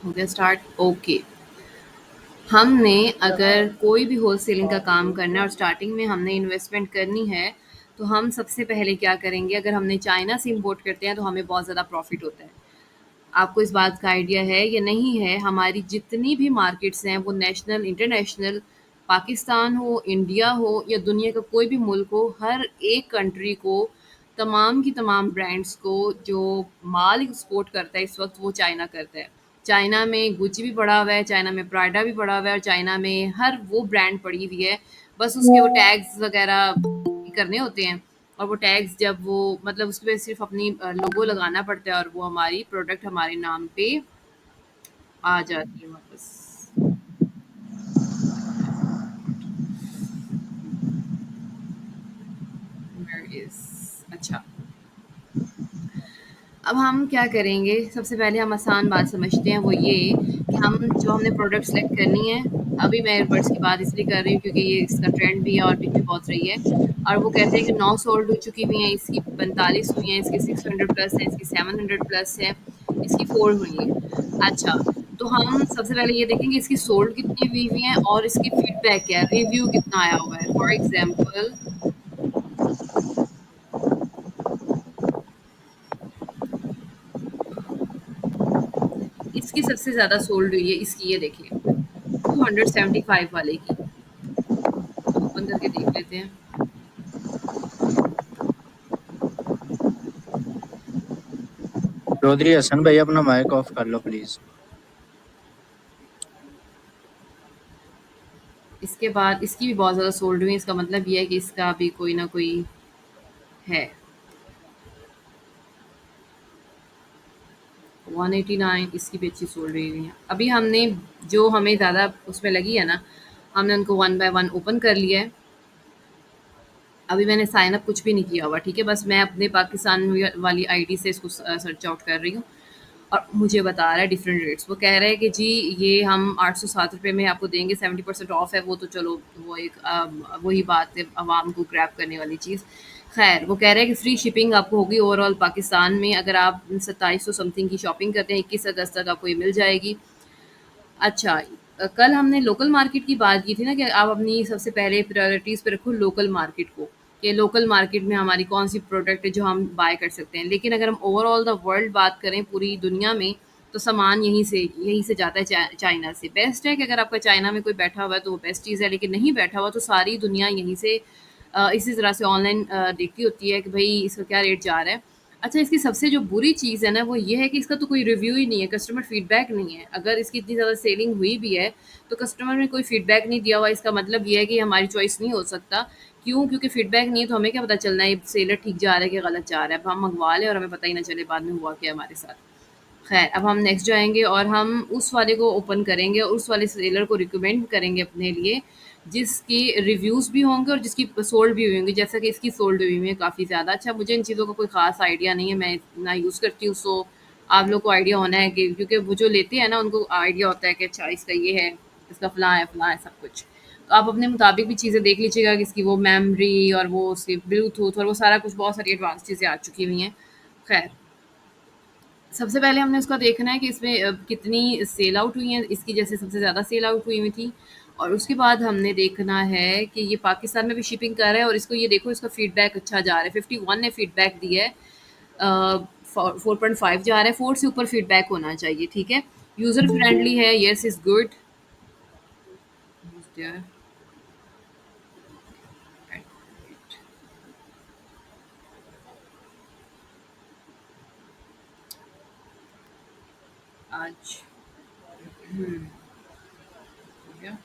हो गया start. Okay. हमने अगर कोई भी होलसेलिंग का काम करना है और स्टार्टिंग में हमने इन्वेस्टमेंट करनी है, तो हम सबसे पहले क्या करेंगे? अगर हमने चाइना से इंपोर्ट करते हैं तो हमें बहुत ज़्यादा प्रॉफिट होता है। आपको इस बात का आइडिया है या नहीं है? हमारी जितनी भी मार्केट्स हैं वो नेशनल, इंटरनेशनल, पाकिस्तान हो, इंडिया हो या दुनिया का कोई भी मुल्क हो, हर एक कंट्री को, तमाम की तमाम ब्रांड्स को जो माल एक्सपोर्ट करता है इस वक्त वो चाइना करता है। चाइना में गुची भी पड़ा हुआ है, चाइना में प्राडा भी पड़ा हुआ है और चाइना में हर वो ब्रांड पड़ी हुई है। बस उसके वो टैग्स वगैरह करने होते हैं और वो टैग्स जब वो मतलब उसके पे सिर्फ अपनी लोगो लगाना पड़ता है और वो हमारी प्रोडक्ट हमारे नाम पे आ जाती है वापस। Where is अच्छा। अब हम क्या करेंगे? सबसे पहले हम आसान बात समझते हैं, वो ये कि हम जो हमने प्रोडक्ट सेलेक्ट करनी है, अभी मैं ईयरबड्स की बात इसलिए कर रही हूँ क्योंकि ये इसका ट्रेंड भी है और बिक भी बहुत रही है। और वो कहते हैं कि 9 सोल्ड हो चुकी हुई हैं, इसकी 45 हुई हैं, इसकी 600 प्लस है, इसकी 700 प्लस है, इसकी 4 हुई हैं। अच्छा, तो हम सबसे पहले ये देखेंगे इसकी सोल्ड कितनी हुई हुई हैं और इसकी फीडबैक क्या है, रिव्यू कितना आया हुआ है। फॉर एग्ज़ाम्पल इसकी सबसे ज़्यादा सोल्ड हुई है, इसकी ये देखिए 275 वाले की। ओपन करके देख लेते हैं। चौधरी हसन भाई अपना माइक ऑफ कर लो प्लीज। इसके बाद इसकी भी बहुत ज़्यादा सोल्ड हुई है, इसका मतलब ये है कि इसका भी कोई ना कोई है। 189 इसकी भी अच्छी सोल्ड हुई हुई है। अभी हमने जो हमें ज़्यादा उसमें लगी है ना, हमने उनको वन बाय वन ओपन कर लिया है। अभी मैंने साइन अप कुछ भी नहीं किया हुआ, ठीक है? बस मैं अपने पाकिस्तान वाली आईडी से इसको सर्च आउट कर रही हूँ और मुझे बता रहा है डिफरेंट रेट्स। वो कह रहा है कि जी ये हम 807 रुपये में आपको देंगे, 70% ऑफ है। वो तो चलो वो एक वही बात है आवाम को ग्रैब करने वाली चीज़। खैर वो कह रहा है कि फ्री शिपिंग आपको होगी ओवरऑल पाकिस्तान में, अगर आप 2700 समथिंग की शॉपिंग करते हैं 21 अगस्त तक आपको ये मिल जाएगी। अच्छा, कल हमने लोकल मार्केट की बात की थी ना कि आप अपनी सबसे पहले प्रायोरिटीज़ पे रखो लोकल मार्केट को, कि लोकल मार्केट में हमारी कौन-सी प्रोडक्ट है जो हम बाय कर सकते हैं। लेकिन अगर हम ओवरऑल द वर्ल्ड बात करें पूरी दुनिया में, तो सामान यहीं से जाता है चाइना से। बेस्ट है कि अगर आपका चाइना में कोई बैठा हुआ है तो वो बेस्ट चीज़ है, लेकिन नहीं बैठा हुआ तो सारी दुनिया यहीं से इसी तरह से ऑनलाइन देखती होती है कि भई इसका क्या रेट जा रहा है। अच्छा, इसकी सबसे जो बुरी चीज़ है ना वो ये है कि इसका तो कोई रिव्यू ही नहीं है, कस्टमर फीडबैक नहीं है। अगर इसकी इतनी ज़्यादा सेलिंग हुई भी है, तो कस्टमर ने कोई फीडबैक नहीं दिया हुआ, इसका मतलब ये है कि हमारी चॉइस नहीं हो सकता। क्यों? क्योंकि फीडबैक नहीं है तो हमें क्या पता चलना है ये सेलर ठीक जा रहा है कि गलत जा रहा है। अब हम मँगवा लें और हमें पता ही ना चले बाद में हुआ क्या हमारे साथ। खैर, अब हम नेक्स्ट जाएँगे और हम उस वाले को ओपन करेंगे और उस वाले सेलर को रिकमेंड करेंगे अपने लिए, जिसके रिव्यूज़ भी होंगे और जिसकी सोल्ड भी हुई होंगी, जैसा कि इसकी सोल्ड हुई हुई है काफ़ी ज़्यादा। अच्छा, मुझे इन चीज़ों का कोई ख़ास आइडिया नहीं है, मैं इतना यूज़ करती हूँ, सो आप लोग को आइडिया होना है कि क्योंकि वो जो लेते हैं ना उनको आइडिया होता है कि अच्छा इसका ये है, इसका फलाँ है, सब कुछ। तो आप अपने मुताबिक भी चीज़ें देख लीजिएगा कि इसकी वो मेमोरी और वो उसकी ब्लूटूथ और वो सारा कुछ, बहुत सारी एडवांस चीज़ें आ चुकी हुई हैं। खैर, सबसे पहले हमने उसका देखना है कि इसमें कितनी सेल आउट हुई हैं, इसकी जैसे सबसे ज़्यादा सेल आउट हुई हुई थी। और उसके बाद हमने देखना है कि ये पाकिस्तान में भी शिपिंग कर रहा है और इसको ये देखो इसका फीडबैक अच्छा जा रहा है। 51 ने फीडबैक दिया है, 4.5 जा रहा है, 4 से ऊपर फीडबैक होना चाहिए, ठीक है? यूज़र फ्रेंडली है, येस इज़ गुड। आज हो गया।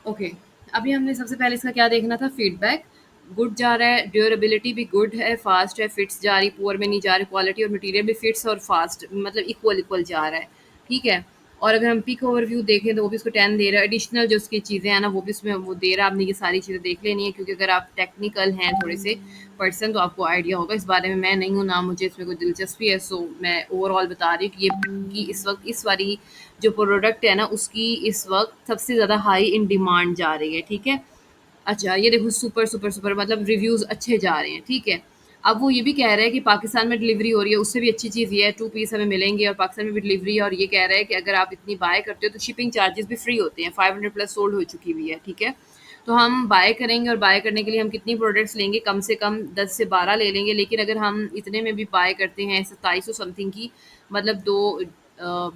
ओके, अभी हमने सबसे पहले इसका क्या देखना था, फीडबैक। गुड जा रहा है, ड्यूरेबिलिटी भी गुड है, फास्ट है, फिट्स जा रही, पुअर में नहीं जा रही, क्वालिटी और मटेरियल भी फिट्स और फास्ट मतलब इक्वल इक्वल जा रहा है, ठीक है? और अगर हम पिक ओवरव्यू देखें तो वो भी उसको 10 दे रहा है। एडिशनल जो उसकी चीज़ें हैं ना वो भी उसमें वो दे रहा है। आपने ये सारी चीज़ें देख लेनी है क्योंकि अगर आप टेक्निकल हैं थोड़े से पर्सन तो आपको आइडिया होगा। इस बारे में मैं नहीं हूँ, ना मुझे इसमें कोई दिलचस्पी है, सो मैं ओवरऑल बता रही हूँ कि ये कि इस वक्त इस वाली जो प्रोडक्ट है ना उसकी इस वक्त सबसे ज़्यादा हाई इन डिमांड जा रही है, ठीक है? अच्छा, ये देखो सुपर, सुपर, सुपर मतलब रिव्यूज़ अच्छे जा रहे हैं, ठीक है? अब वो ये भी कह रहा है कि पाकिस्तान में डिलीवरी हो रही है, उससे भी अच्छी चीज़ ये है 2 पीस हमें मिलेंगे और पाकिस्तान में भी डिलीवरी है और ये कह रहा है कि अगर आप इतनी बाय करते हो तो शिपिंग चार्जेस भी फ्री होते हैं, 500 प्लस सोल्ड हो चुकी हुई है, ठीक है? तो हम बाय करेंगे और बाय करने के लिए हम कितनी प्रोडक्ट्स लेंगे? कम से कम 10 से 12 ले लेंगे, लेकिन अगर हम इतने में भी बाय करते हैं 2700 समथिंग की, मतलब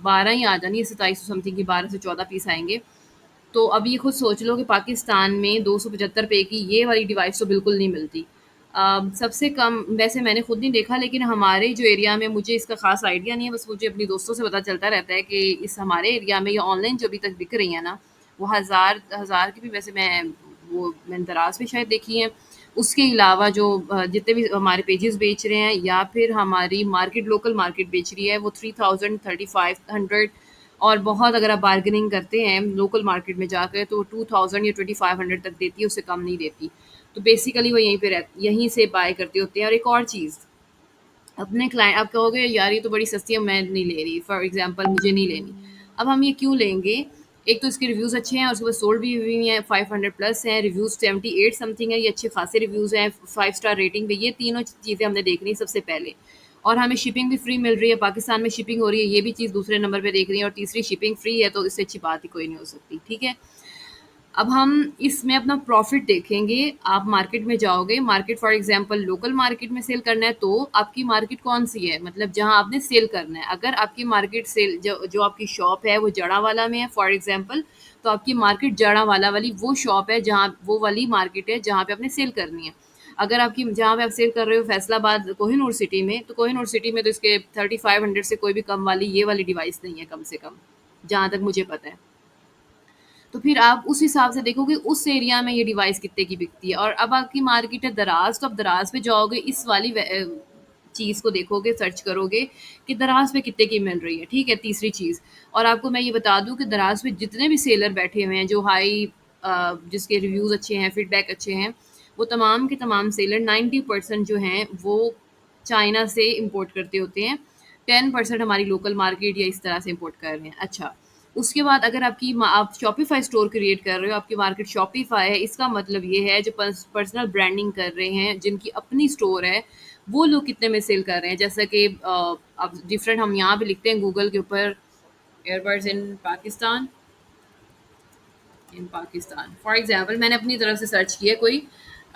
12 ही आ जानी है, 2700 समथिंग की 12 से 14 पीस आएँगे। तो अब ये खुद सोच लो कि पाकिस्तान में 275 रुपए की ये वाली डिवाइस तो बिल्कुल नहीं मिलती। सबसे कम वैसे मैंने खुद नहीं देखा, लेकिन हमारे जो एरिया में मुझे इसका ख़ास आइडिया नहीं है, बस मुझे अपनी दोस्तों से पता चलता रहता है कि इस हमारे एरिया में ये ऑनलाइन जो अभी तक बिक रही है ना, वो हज़ार की भी वैसे मैंने दराज़ में शायद देखी है। उसके अलावा जो जितने भी हमारे पेजेज़ बेच रहे हैं या फिर हमारी लोकल मार्केट बेच रही है, वो 3000 3500 और बहुत अगर आप बार्गेनिंग करते हैं लोकल मार्केट में जाकर तो 2000 या 2500 तक देती है, उससे कम नहीं देती। तो बेसिकली वो यहीं से बाय करते होते हैं। और एक और चीज़, अपने क्लाइंट आप कहोगे यार ये तो बड़ी सस्ती है, मैं नहीं ले रही, फॉर एग्जांपल मुझे नहीं लेनी। अब हम ये क्यों लेंगे? एक तो इसके रिव्यूज़ अच्छे हैं और उसके बाद सोल्ड भी हुई हैं, 500 प्लस हैं, रिव्यूज़ 78 समथिंग है, ये अच्छे खासे रिव्यूज़ हैं, 5 स्टार रेटिंग पे। ये तीनों चीज़ें हमने देखनी है सबसे पहले। और हमें शिपिंग भी फ्री मिल रही है, पाकिस्तान में शिपिंग हो रही है, ये भी चीज़ दूसरे नंबर पे देख रही है, और तीसरी शिपिंग फ्री है, तो इससे अच्छी बात ही कोई नहीं हो सकती, ठीक है? अब हम इसमें अपना प्रॉफ़िट देखेंगे। आप मार्केट में जाओगे, market for example local market में सेल करना है, तो आपकी मार्केट कौन-सी है? मतलब जहाँ आपने सेल करना है। अगर आपकी मार्केट सेल जो जो आपकी शॉप है वो जड़ावाला में है फॉर एग्ज़ाम्पल, तो आपकी मार्केट जड़ावाला वाली वो शॉप है, जहाँ वो वाली मार्केट है जहाँ पे आपने सेल करनी है। अगर आपकी जहाँ पे आप सेल कर रहे हो फैसलाबाद कोहिनूर सिटी में, तो कोहिनूर सिटी में तो इसके 3500 से कोई भी कम वाली ये वाली डिवाइस नहीं है कम से कम, जहाँ तक मुझे पता है। तो फिर आप उस हिसाब से देखोगे उस एरिया में ये डिवाइस कितने की बिकती है। और अब आपकी मार्केट है दराज, तो आप दराज पे जाओगे, इस वाली चीज़ को देखोगे, सर्च करोगे कि दराज पे कितने की मिल रही है, ठीक है? तीसरी चीज़, और आपको मैं ये बता दूं कि दराज पे जितने भी सेलर बैठे हुए हैं जो जिसके रिव्यूज़ अच्छे हैं, फीडबैक अच्छे हैं, वो तमाम के तमाम सेलर 90% जो हैं वो चाइना से इंपोर्ट करते होते हैं, 10% हमारी लोकल मार्केट या इस तरह से इंपोर्ट कर रहे हैं। अच्छा, उसके बाद अगर आप शॉपिफ़ाई स्टोर क्रिएट कर रहे हो, आपकी मार्केट शॉपिफ़ाई है, इसका मतलब ये है जो पर्सनल ब्रांडिंग कर रहे हैं, जिनकी अपनी स्टोर है, वो लोग कितने में सेल कर रहे हैं। जैसा कि अब डिफरेंट हम यहाँ पे लिखते हैं गूगल के ऊपर, airbuds in Pakistan for example, मैंने अपनी तरफ से सर्च किया कोई।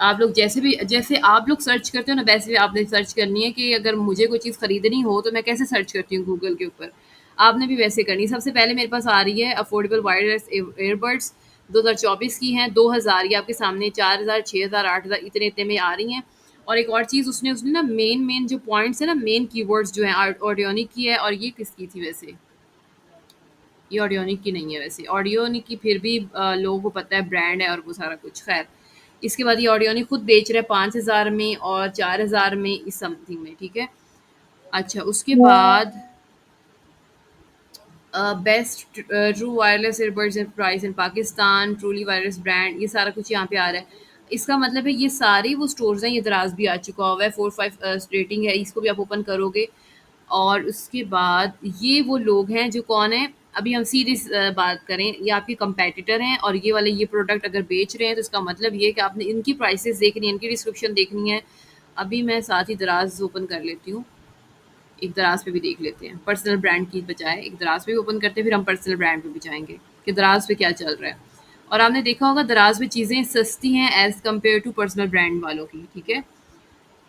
आप लोग जैसे आप लोग सर्च करते हो ना, वैसे आपने सर्च करनी है कि अगर मुझे कोई चीज़ खरीदनी हो तो मैं कैसे सर्च करती हूँ गूगल के ऊपर, आपने भी वैसे करनी है। सबसे पहले मेरे पास आ रही है अफोर्डेबल वायरलेस एयरबड्स, 2024 की हैं, 2000, ये आपके सामने 4000 6000 8000 इतने इतने में आ रही हैं। और एक और चीज़, उसने उसने ना मेन मेन जो पॉइंट्स है ना, मेन कीवर्ड्स जो हैं, ऑडियोनिक की है, और ये किसकी थी वैसे? ये ऑडियोनिक की नहीं है वैसे, ऑडियोनिक की फिर भी लोगों को पता है, ब्रांड है और वो सारा कुछ, खैर। इसके बाद ये ऑडियोनिक खुद बेच रहा है 5000 में और 4000 में, इस समथिंग में, ठीक है? अच्छा, उसके बाद best true wireless earbuds in price in Pakistan, truly wireless brand, ये सारा कुछ यहाँ पे आ रहा है। इसका मतलब है ये सारे वो स्टोर्स हैं, ये दराज भी आ चुका हुआ है, 4-5 रेटिंग है, इसको भी आप ओपन करोगे। और उसके बाद ये वो लोग हैं जो कौन है, अभी हम सीरीज बात करें, ये आपके कंपेटिटर हैं और ये वाले ये प्रोडक्ट अगर बेच रहे हैं, तो इसका मतलब ये है कि आपने इनकी प्राइसेस देखनी है, इनकी डिस्क्रिप्शन देखनी है। अभी मैं साथ ही दराज ओपन कर लेती हूँ, एक दराज पे भी देख लेते हैं, पर्सनल ब्रांड की बजाय एक दराज पे भी ओपन करते हैं, फिर हम पर्सनल ब्रांड पे भी जाएंगे कि दराज पे क्या चल रहा है। और आपने देखा होगा दराज में चीज़ें सस्ती हैं as compare to personal brand वालों की, ठीक है?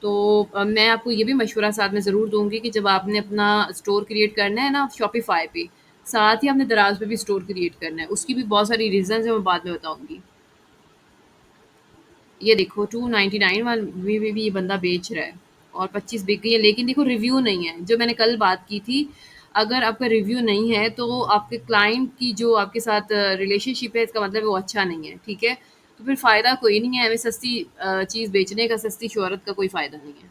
तो मैं आपको ये भी मशवरा साथ में ज़रूर दूँगी कि जब आपने अपना स्टोर क्रिएट करना है ना शॉपिफ़ाई पे, साथ ही आपने दराज पे भी स्टोर क्रिएट करना है। उसकी भी बहुत सारी रीज़न्स हैं, मैं बाद में बताऊँगी। ये देखो 299 में भी ये बंदा बेच रहा है और 25 बिक गई है, लेकिन देखो रिव्यू नहीं है। जो मैंने कल बात की थी, अगर आपका रिव्यू नहीं है तो आपके क्लाइंट की जो आपके साथ रिलेशनशिप है, इसका मतलब वो अच्छा नहीं है, ठीक है? तो फिर फ़ायदा कोई नहीं है, हमें सस्ती चीज़ बेचने का, सस्ती शोहरत का कोई फ़ायदा नहीं है।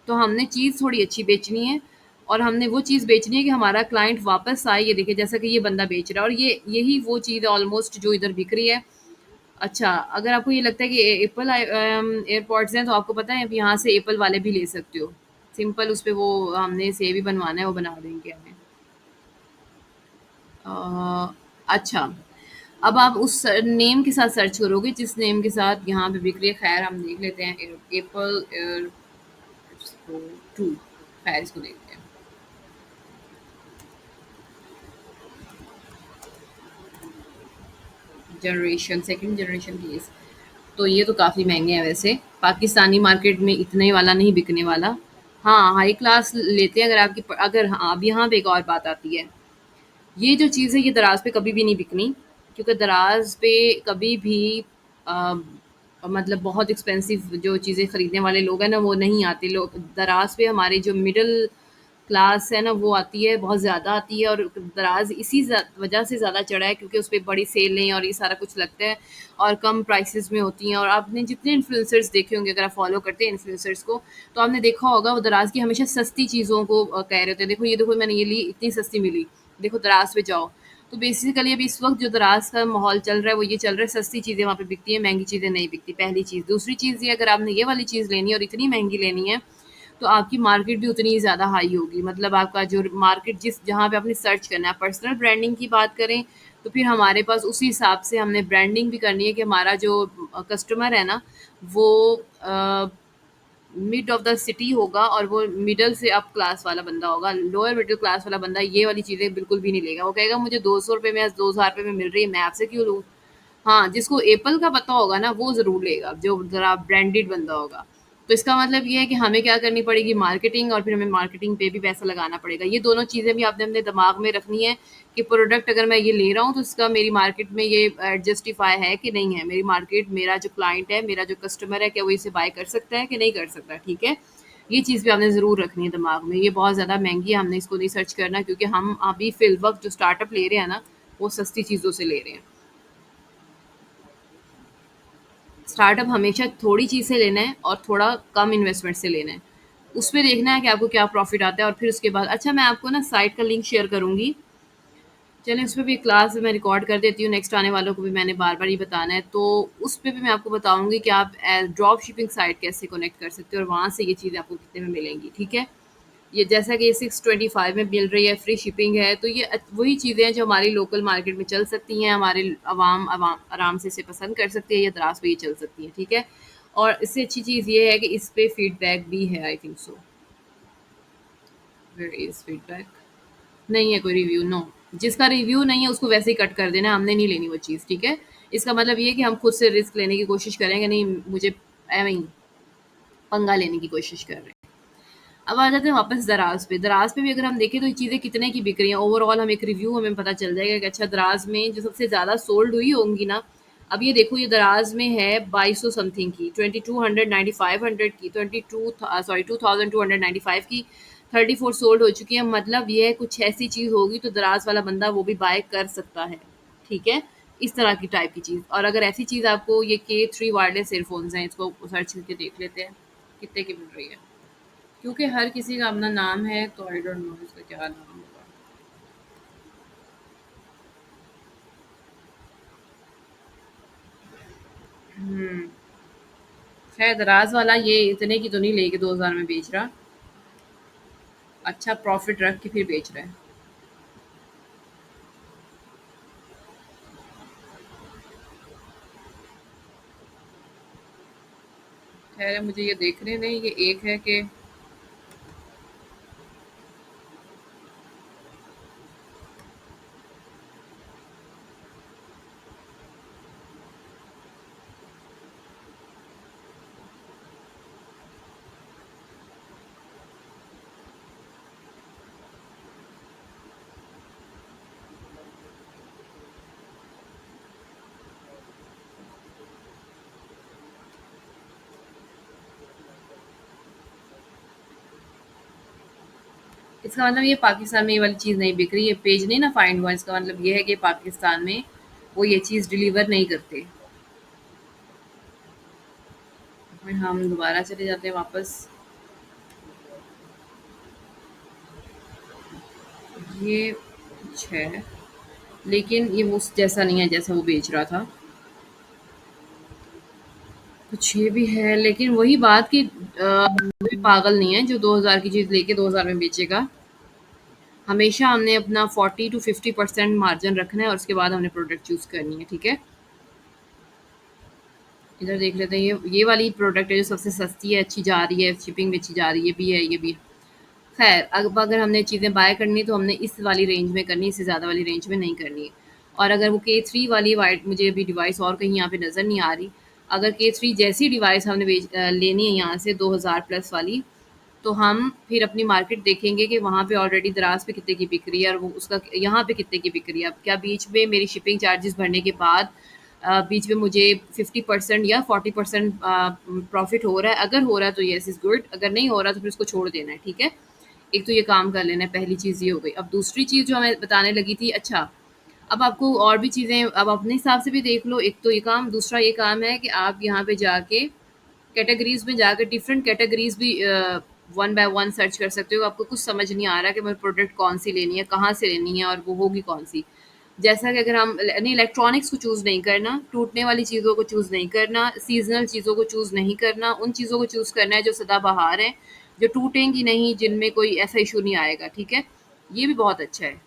तो हमने चीज़ थोड़ी अच्छी बेचनी है और हमने वो चीज़ बेचनी है कि हमारा क्लाइंट वापस आए। ये देखिए जैसा कि ये बंदा बेच रहा है, और ये यही वो चीज़ है ऑलमोस्ट जो इधर बिक रही है। अच्छा, अगर आपको ये लगता है कि एप्पल एयरपॉड्स हैं, तो आपको पता है आप यहाँ से एप्पल वाले भी ले सकते हो। सिंपल उस पे वो हमने सेव ही बनवाना है, वो बना देंगे हमें। अच्छा, अब आप उस नेम के साथ सर्च करोगे जिस नेम के साथ यहाँ पे बिक रही है। खैर हम देख लेते हैं एप्पल एयर इसको 2, खैर इसको देखते हैं। Generation, second generation case. तो ये तो काफ़ी महँगे हैं वैसे। पाकिस्तानी मार्केट में इतने वाला नहीं बिकने वाला। हाँ, हाई क्लास लेते हैं अगर आपकी अगर हाँ, अब यहाँ पे एक और बात आती है। ये जो चीज़ है ये दराज़ पे कभी भी नहीं बिकनी, क्योंकि दराज़ पे कभी भी अ, मतलब बहुत एक्सपेंसिव जो चीज़ें खरीदने वाले लोग हैं ना वो नहीं आते। लोग दराज़ पे हमारे जो मिडल क्लास है ना वो आती है, बहुत ज़्यादा आती है, और दराज़ इसी वजह से ज़्यादा चढ़ा है क्योंकि उस पे बड़ी सेलें और ये सारा कुछ लगता है और कम प्राइसेस में होती हैं। और आपने जितने इन्फ्लुएंसर्स देखे होंगे, अगर आप फॉलो करते हैं इन्फ्लुएंसर्स को, तो आपने देखा होगा वो दराज़ की हमेशा सस्ती चीज़ों को कह रहे होते हैं, देखो ये देखो मैंने ये ली इतनी सस्ती मिली, देखो दराज़ पे जाओ। तो बेसिकली अभी इस वक्त जो दराज़ का माहौल चल रहा है वो ये चल रहा है, सस्ती चीज़ें वहाँ पे बिकती हैं, महंगी चीज़ें नहीं बिकती, पहली चीज़। दूसरी चीज़ ये, अगर आपने ये वाली चीज़ लेनी है और इतनी महंगी लेनी है तो आपकी मार्केट भी उतनी ही ज़्यादा हाई होगी। मतलब आपका जो मार्केट जिस जहाँ पे आपने सर्च करना है, पर्सनल ब्रांडिंग की बात करें तो फिर हमारे पास उसी हिसाब से हमने ब्रांडिंग भी करनी है कि हमारा जो कस्टमर है ना वो मिड ऑफ द सिटी होगा और वो मिडल से अप क्लास वाला बंदा होगा। लोअर मिडिल क्लास वाला बंदा ये वाली चीज़ें बिल्कुल भी नहीं लेगा। वो कहेगा मुझे 200 रुपये में या 2000 रुपये में मिल रही है, मैं आपसे क्यों लूँ। हाँ, जिसको एप्पल का पता होगा ना वो ज़रूर लेगा, जो ज़रा ब्रांडेड बंदा होगा। तो इसका मतलब ये है कि हमें क्या करनी पड़ेगी, मार्केटिंग, और फिर हमें मार्केटिंग पे भी पैसा लगाना पड़ेगा। ये दोनों चीज़ें भी आपने अपने दिमाग में रखनी है कि प्रोडक्ट अगर मैं ये ले रहा हूँ तो इसका मेरी मार्केट में ये जस्टिफाई है कि नहीं है। मेरी मार्केट, मेरा जो क्लाइंट है, मेरा जो कस्टमर है, क्या वो इसे बाय कर सकता है कि नहीं कर सकता, ठीक है? ये चीज़ भी आपने ज़रूर रखनी है दिमाग में। ये बहुत ज़्यादा महँगी है, हमने इसको नहीं सर्च करना, क्योंकि हम अभी फ़िल वक़्त जो स्टार्टअप ले रहे हैं ना, वो सस्ती चीज़ों से ले रहे हैं। स्टार्टअप हमेशा थोड़ी चीज़ से लेना है और थोड़ा कम इन्वेस्टमेंट से लेना है। उसपे देखना है कि आपको क्या प्रॉफ़िट आता है, और फिर उसके बाद अच्छा मैं आपको ना साइट का लिंक शेयर करूँगी। चलें, उसपे भी क्लास मैं रिकॉर्ड कर देती हूँ, नेक्स्ट आने वालों को भी मैंने बार-बार ये बताना है। तो उसपे भी मैं आपको बताऊँगी कि आप ड्रॉप शिपिंग साइट कैसे कनेक्ट कर सकते हो और वहाँ से ये चीज़ें आपको कितने में मिलेंगी, ठीक है? ये जैसा कि ये 625 में मिल रही है, फ्री शिपिंग है, तो ये वही चीज़ें हैं जो हमारी लोकल मार्केट में चल सकती हैं, हमारे अवाम अवाम आराम से इसे पसंद कर सकती है, या दराज पे ये चल सकती है, ठीक है? और इससे अच्छी चीज़ ये है कि इस पे फीडबैक भी है, I think so. Where is feedback? नहीं है कोई रिव्यू, नो। जिसका रिव्यू नहीं है उसको वैसे ही कट कर देना, हमने नहीं लेनी वो चीज़, ठीक है? इसका मतलब ये है कि हम खुद से रिस्क लेने की कोशिश करेंगे नहीं, मुझे एवें ही पंगा लेने की कोशिश कर रहे हैं। अब आ जाते हैं वापस दराज पे। दराज पे भी अगर हम देखें तो ये चीज़ें कितने की बिक रही हैं, ओवरऑल हम एक रिव्यू हमें पता चल जाएगा कि अच्छा दराज में जो सबसे ज़्यादा सोल्ड हुई होंगी ना, अब ये देखो ये दराज में है 2200 समथिंग की, 2200 9500 की, 2295 की, 34 सोल्ड हो चुकी है। मतलब ये है कुछ ऐसी चीज़ होगी तो दराज वाला बंदा वो भी बाय कर सकता है, ठीक है? इस तरह की टाइप की चीज़। और अगर ऐसी चीज़ आपको, ये K3 वायरलेस ईयरफ़ोन्स हैं, इसको सर्च करके देख लेते हैं कितने की मिल रही है। क्योंकि हर किसी का अपना नाम है तो आई डोंट नो इसका क्या नाम होगा। खैर दराज वाला ये इतने की तो नहीं लेके 2000 में बेच रहा, अच्छा प्रॉफिट रख के फिर बेच रहा है। खैर मुझे ये देखने नहीं, ये एक है कि इसका मतलब ये पाकिस्तान में ये वाली चीज़ नहीं बिक रही, ये पेज नहीं ना फाइंड हुआ, इसका मतलब ये है कि पाकिस्तान में वो ये चीज़ डिलीवर नहीं करते। फिर हम दोबारा चले जाते हैं वापस। ये कुछ है, लेकिन ये उस जैसा नहीं है जैसा वो बेच रहा था। कुछ ये भी है, लेकिन वही बात कि कोई पागल नहीं है जो 2000 की चीज़ लेके 2000 में बेचेगा। हमेशा हमने अपना 40 टू 50% मार्जिन रखना है और उसके बाद हमने प्रोडक्ट चूज़ करनी है, ठीक है? इधर देख लेते हैं, ये वाली प्रोडक्ट है जो सबसे सस्ती है, अच्छी जा रही है, शिपिंग भी अच्छी जा रही है, भी है, ये भी है। खैर, अब अगर हमने चीज़ें बाय करनी तो हमने इस वाली रेंज में करनी है, इससे ज़्यादा वाली रेंज में नहीं करनी है। और अगर वो K3 वाली वाइट, मुझे अभी डिवाइस और कहीं यहाँ पे नज़र नहीं आ रही, अगर K3 जैसी डिवाइस हमने लेनी है यहाँ से 2000 प्लस वाली, तो हम फिर अपनी मार्केट देखेंगे कि वहाँ पे ऑलरेडी दराज पे कितने की बिक रही है और वो उसका यहाँ पे कितने की बिक रही है। अब क्या बीच में मेरी शिपिंग चार्जेस भरने के बाद बीच में मुझे 50% या 40% प्रॉफिट हो रहा है? अगर हो रहा है तो येस इज़ गुड, अगर नहीं हो रहा तो फिर उसको छोड़ देना है, ठीक है? एक तो ये काम कर लेना है, पहली चीज़ ये हो गई। अब दूसरी चीज़ जो हमें बताने लगी थी, अच्छा, अब आपको और भी चीज़ें अब अपने हिसाब से भी देख लो। एक तो ये काम, दूसरा ये काम है कि आप यहाँ पे जाके कैटेगरीज़ में जाकर डिफरेंट कैटेगरीज़ भी वन बाय वन सर्च कर सकते हो। आपको कुछ समझ नहीं आ रहा कि मुझे प्रोडक्ट कौन-सी लेनी है, कहाँ से लेनी है और वो होगी कौन-सी। जैसा कि अगर हम नहीं, इलेक्ट्रॉनिक्स को चूज़ नहीं करना, टूटने वाली चीज़ों को चूज़ नहीं करना, सीज़नल चीज़ों को चूज़ नहीं करना, उन चीज़ों को चूज़ करना है जो सदाबहार हैं, जो टूटेंगी नहीं, जिनमें कोई ऐसा इश्यू नहीं आएगा, ठीक है? ये भी बहुत अच्छा है,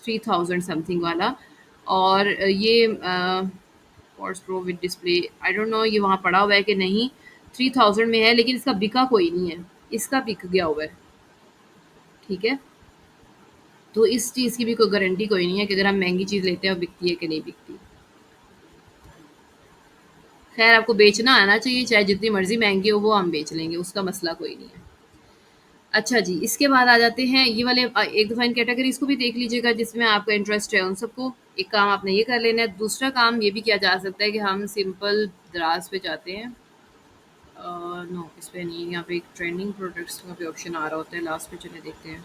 3000 समथिंग वाला। और ये Pods Pro with display, I don't know ये वहाँ पड़ा हुआ है कि नहीं। 3000 में है लेकिन इसका बिका कोई नहीं है, इसका बिक गया हुआ है, ठीक है? तो इस चीज़ की भी कोई गारंटी कोई नहीं है कि अगर हम महंगी चीज़ लेते हैं और बिकती है कि नहीं बिकती। खैर, आपको बेचना आना चाहिए, चाहे जितनी मर्ज़ी महंगी हो वो हम बेच लेंगे, उसका मसला कोई नहीं है। अच्छा जी, इसके बाद आ जाते हैं ये वाले, एक दफ़ा इन कैटेगरीज़ को भी देख लीजिएगा जिसमें आपका इंटरेस्ट है उन सबको। एक काम आपने ये कर लेना है, दूसरा काम ये भी किया जा सकता है कि हम सिंपल दराज़ पे जाते हैं। नो, इस पे नहीं, यहाँ पे एक ट्रेंडिंग प्रोडक्ट्स का भी ऑप्शन आ रहा होता है, लास्ट पे चले देखते हैं।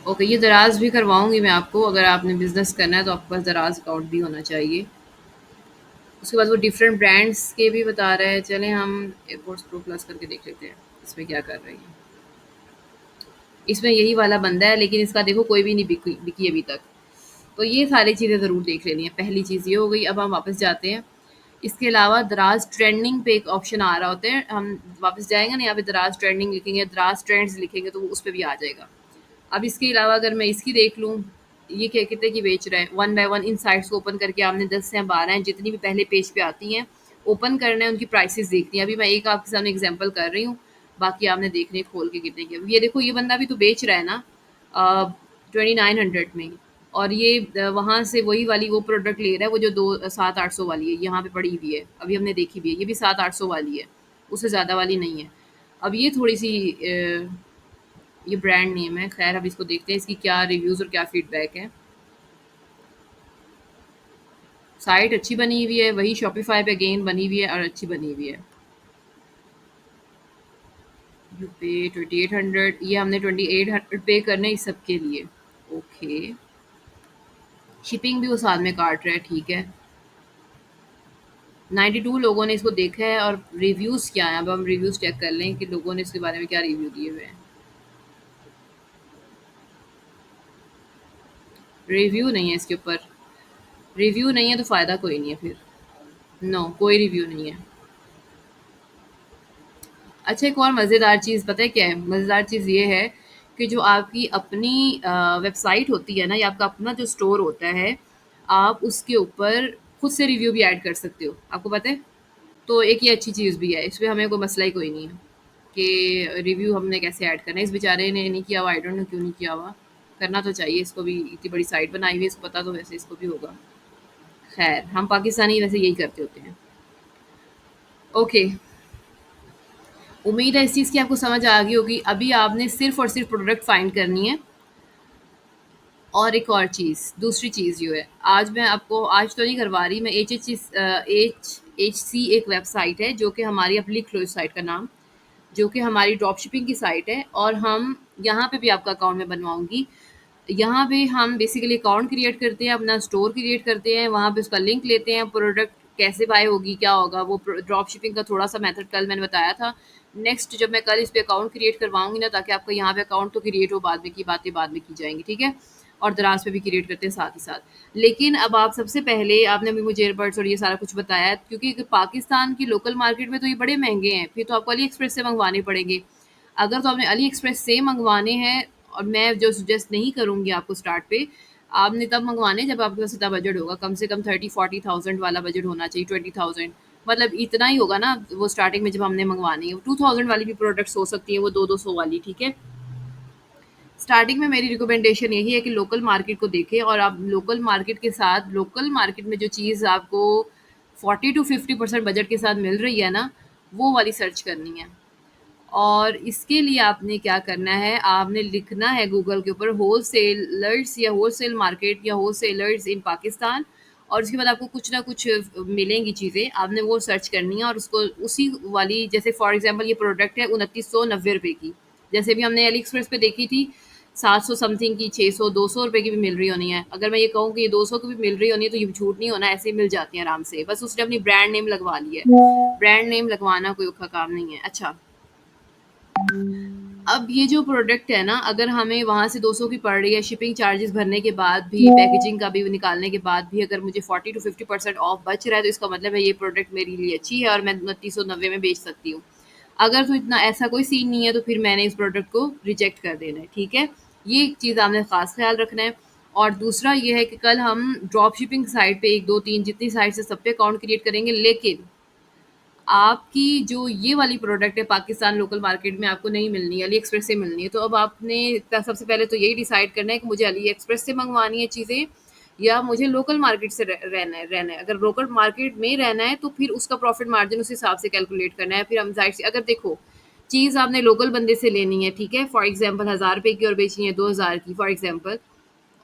ओके, ये दराज भी करवाऊंगी मैं आपको, अगर आपने बिजनेस करना है तो आपके पास दराज अकाउंट भी होना चाहिए। उसके बाद वो डिफरेंट ब्रांड्स के भी बता रहे हैं, चलें हम एयरपोर्ट्स प्रो प्लस करके देख लेते हैं इसमें क्या कर रही है। इसमें यही वाला बंदा है लेकिन इसका देखो कोई भी नहीं बिकी बिकी अभी तक। तो ये सारी चीज़ें ज़रूर देख लेनी है, पहली चीज़ ये हो गई। अब हम वापस जाते हैं। इसके अलावा दराज ट्रेंडिंग पे एक ऑप्शन आ रहा होता है, हम वापस जाएंगे ना, यहाँ पे दराज ट्रेंडिंग लिखेंगे, दराज ट्रेंड्स लिखेंगे तो वो उस पर भी आ जाएगा। अब इसके अलावा अगर मैं इसकी देख लूँ, ये क्या कितने की बेच रहा है, one by one in sites को ओपन करके आपने 10 या 12 हैं जितनी भी पहले पेज पे आती हैं ओपन करना है, उनकी प्राइसेस देखनी है। अभी मैं एक आपके सामने एग्जांपल कर रही हूँ, बाकी आपने देखने खोल के कितने की। अब ये देखो, ये बंदा भी तो बेच रहा है ना 2900 में, और ये वहाँ से वही वाली वो प्रोडक्ट ले रहा है, वो जो 7-800 वाली है, यहाँ पे पड़ी हुई है, अभी हमने देखी भी है, ये भी 7-800 वाली है, उससे ज़्यादा वाली नहीं है। अब ये थोड़ी सी ये ब्रांड नेम है। खैर, अब इसको देखते हैं इसकी क्या रिव्यूज़ और क्या फीडबैक है। साइट अच्छी बनी हुई है, वही शॉपिफाई पे अगेन बनी हुई है और अच्छी बनी हुई है। यू पे 2800, ये हमने 2800 पे करने इस सब के लिए। ओके, शिपिंग भी वो साथ में काट रहा है, ठीक है। 92 लोगों ने इसको देखा है और रिव्यूज़ क्या हैं, अब हम रिव्यूज़ चेक कर लें कि लोगों ने इसके बारे में क्या रिव्यू दिए हुए हैं। रिव्यू नहीं है इसके ऊपर, रिव्यू नहीं है तो फ़ायदा कोई नहीं है फिर। नो, कोई रिव्यू नहीं है। अच्छा, एक और मज़ेदार चीज़ पता है क्या है? मज़ेदार चीज़ ये है कि जो आपकी अपनी वेबसाइट होती है ना, या आपका अपना जो स्टोर होता है, आप उसके ऊपर खुद से रिव्यू भी ऐड कर सकते हो। आपको पता है? तो एक ये अच्छी चीज़ भी है, इसमें हमें कोई मसला ही कोई नहीं है कि रिव्यू हमने कैसे ऐड करना है। इस बेचारे ने नहीं किया हुआ, आई डोंट नो क्यों नहीं किया हुआ। करना तो चाहिए इसको भी, इतनी बड़ी साइट बनाई हुई है, इसको पता तो वैसे इसको भी होगा। खैर, हम पाकिस्तानी वैसे यही करते होते हैं। ओके, उम्मीद है इस चीज़ की आपको समझ आ गई होगी। अभी आपने सिर्फ़ और सिर्फ़ प्रोडक्ट फाइंड करनी है। और एक और चीज़, दूसरी चीज़ जो है, आज मैं आपको, आज तो नहीं करवा रही मैं, HHC एक वेबसाइट है जो कि हमारी, आप लिख लो इस साइट का नाम, जो कि हमारी ड्रॉप शिपिंग की साइट है, और हम यहाँ पे भी आपका अकाउंट मैं बनवाऊँगी। यहाँ पे हम बेसिकली अकाउंट क्रिएट करते हैं, अपना स्टोर क्रिएट करते हैं, वहाँ पे उसका लिंक लेते हैं, प्रोडक्ट कैसे बाय होगी, क्या होगा, वो ड्रॉप शिपिंग का थोड़ा सा मेथड कल मैंने बताया था। नेक्स्ट जब मैं कल इस पे अकाउंट क्रिएट करवाऊंगी ना, ताकि आपका यहाँ पे अकाउंट तो क्रिएट हो, बाद में की बातें बाद में की जाएंगी, ठीक है। और दराज पे भी क्रिएट करते हैं साथ ही साथ। लेकिन अब आप सबसे पहले, आपने अभी मुझे एयरबड्स और ये सारा कुछ बताया, क्योंकि पाकिस्तान की लोकल मार्केट में तो ये बड़े महंगे हैं, फिर तो आपको अली एक्सप्रेस से मंगवाने पड़ेंगे। अगर तो आपने अली एक्सप्रेस से मंगवाने हैं, और मैं जो सजेस्ट नहीं करूँगी आपको स्टार्ट पे, आपने तब मँगवाने जब आपके पास इतना बजट होगा, कम से कम 30-40,000 वाला बजट होना चाहिए, 20,000 मतलब इतना ही होगा ना वो स्टार्टिंग में जब हमने मँगवानी है। 2000 वाली भी प्रोडक्ट्स हो सकती हैं, वो 2-200 वाली, ठीक है? स्टार्टिंग में मेरी रिकमेंडेशन यही है कि लोकल मार्केट को देखें और आप लोकल मार्केट के साथ लोकल मार्केट में जो चीज़ आपको 40 टू 50% बजट के साथ मिल रही है ना, वो वाली सर्च करनी है। और इसके लिए आपने क्या करना है, आपने लिखना है गूगल के ऊपर होलसेलर्स या होलसेल मार्केट या होलसेलर्स इन पाकिस्तान, और उसके बाद आपको कुछ ना कुछ मिलेंगी चीज़ें, आपने वो सर्च करनी है और उसको उसी वाली, जैसे फॉर एग्जांपल ये प्रोडक्ट है 2990 की, जैसे भी हमने अली एक्सप्रेस पे देखी थी 700 समथिंग की, 600 200 रुपए की भी मिल रही होनी है। अगर मैं ये कहूँ कि ये 200 की भी मिल रही होनी है तो ये झूठ नहीं होना, ऐसे ही मिल जाती है आराम से, बस उसने अपनी ब्रांड नेम लगवा ली है। ब्रांड नेम लगवाना कोई औखा काम नहीं है। अच्छा, अब ये जो प्रोडक्ट है ना, अगर हमें वहाँ से 200 की पड़ रही है, शिपिंग चार्जेस भरने के बाद भी, पैकेजिंग का भी निकालने के बाद भी अगर मुझे 40 टू 50% ऑफ बच रहा है, तो इसका मतलब है ये प्रोडक्ट मेरे लिए अच्छी है और मैं 2990 में बेच सकती हूँ। अगर तो इतना ऐसा कोई सीन नहीं है तो फिर मैंने इस प्रोडक्ट को रिजेक्ट कर देना है, ठीक है? ये एक चीज़ आपने ख़ास ख्याल रखना है। और दूसरा ये है कि कल हम ड्रॉप शिपिंग साइट पे 1 2 3 जितनी साइट्स है सब पे अकाउंट क्रिएट करेंगे, लेकिन आपकी जो ये वाली प्रोडक्ट है पाकिस्तान लोकल मार्केट में आपको नहीं मिलनी है, अली एक्सप्रेस से मिलनी है। तो अब आपने सबसे पहले तो यही डिसाइड करना है कि मुझे अली एक्सप्रेस से मंगवानी है चीज़ें या मुझे लोकल मार्केट से रहना है। अगर लोकल मार्केट में रहना है तो फिर उसका प्रॉफिट मार्जिन उस हिसाब से कैलकुलेट करना है। फिर हम जाहिर सी अगर देखो चीज़ आपने लोकल बंदे से लेनी है, ठीक है? फॉर एग्जांपल 1000 रुपए की और बेचनी है 2000 की फॉर एग्जांपल,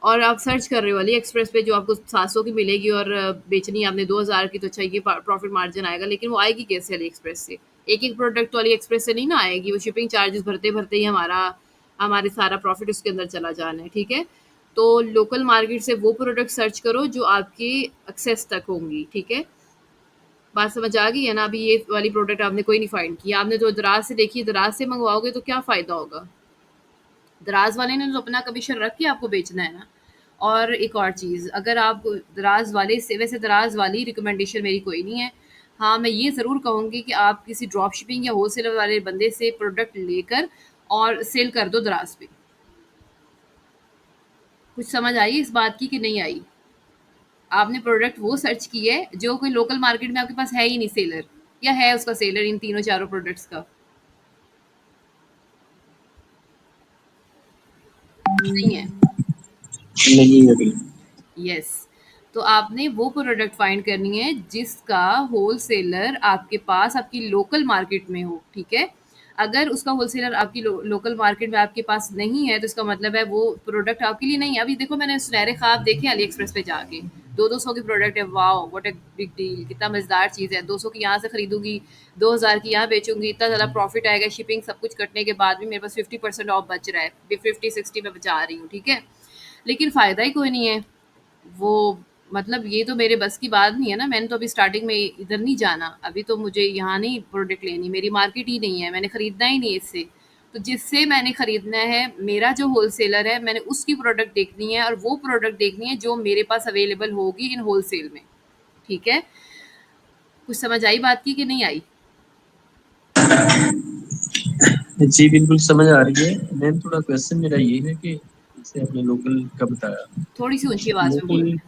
और आप सर्च कर रहे हो अली एक्सप्रेस पे जो आपको 700 की मिलेगी और बेचनी है आपने 2000 की, तो अच्छा ये प्रॉफिट मार्जिन आएगा, लेकिन वो आएगी कैसे अली एक्सप्रेस से? एक एक प्रोडक्ट तो अली एक्सप्रेस से नहीं ना आएगी, वो शिपिंग चार्जेस भरते भरते ही हमारे सारा प्रॉफिट उसके अंदर चला जाना है, ठीक है? तो लोकल मार्केट से वो प्रोडक्ट सर्च करो जो आपके एक्सेस तक होंगी, ठीक है? बात समझ आ गई है ना? अभी ये वाली प्रोडक्ट आपने कोई नहीं फाइंड किया, आपने जो दराज से देखी है, दराज से मंगवाओगे तो क्या फ़ायदा होगा? दराज वाले ने तो अपना कमीशन रख के आपको बेचना है ना। और एक और चीज़, अगर आप दराज वाले से, वैसे दराज वाली रिकमेंडेशन मेरी कोई नहीं है। हाँ, मैं ये ज़रूर कहूँगी कि आप किसी ड्रॉप शिपिंग या होलसेलर वाले बंदे से प्रोडक्ट लेकर और सेल कर दो दराज पे। कुछ समझ आई इस बात की कि नहीं आई? आपने प्रोडक्ट वो सर्च की है जो कोई लोकल मार्केट में आपके पास है ही नहीं सेलर, या है उसका सेलर इन तीनों चारों प्रोडक्ट्स का? नहीं है। नहीं अभी। यस। तो आपने वो प्रोडक्ट फाइंड करनी है जिसका होलसेलर आपके पास आपकी लोकल मार्केट में हो, ठीक है? अगर उसका होलसेलर आपकी लोकल मार्केट में आपके पास नहीं है तो इसका मतलब है वो प्रोडक्ट आपके लिए नहीं है। अभी देखो मैंने सुनहरे ख्वाब देखे अली एक्सप्रेस पे जाके, 2-200 की प्रोडक्ट है, wow what a big deal, कितना मज़ेदार चीज़ है। 200 की यहाँ से खरीदूंगी, 2000 की यहाँ बेचूंगी, इतना ज़्यादा प्रॉफिट आएगा, शिपिंग सब कुछ कटने के बाद भी मेरे पास 50% ऑफ बच रहा है, 50-60 में बचा रही हूँ, ठीक है? लेकिन फ़ायदा ही कोई नहीं है। वो मतलब ये तो मेरे बस की बात नहीं है ना, मैंने तो अभी स्टार्टिंग में इधर नहीं जाना, अभी तो मुझे यहाँ नहीं प्रोडक्ट लेनी, मेरी मार्केट ही नहीं है, मैंने खरीदना ही नहीं है इससे। तो जिससे मैंने खरीदना है, मेरा जो होलसेलर है, मैंने उसकी प्रोडक्ट देखनी है और वो प्रोडक्ट देखनी है जो मेरे पास अवेलेबल होगी इन होलसेल में, ठीक है? कुछ समझ आई बात की कि नहीं आई? जी बिल्कुल समझ आ रही है। मैम थोड़ा क्वेश्चन मेरा ये है कि जैसे आपने लोकल का बताया, थोड़ी सी ऊंची आवाज़ में लोकल, बोल।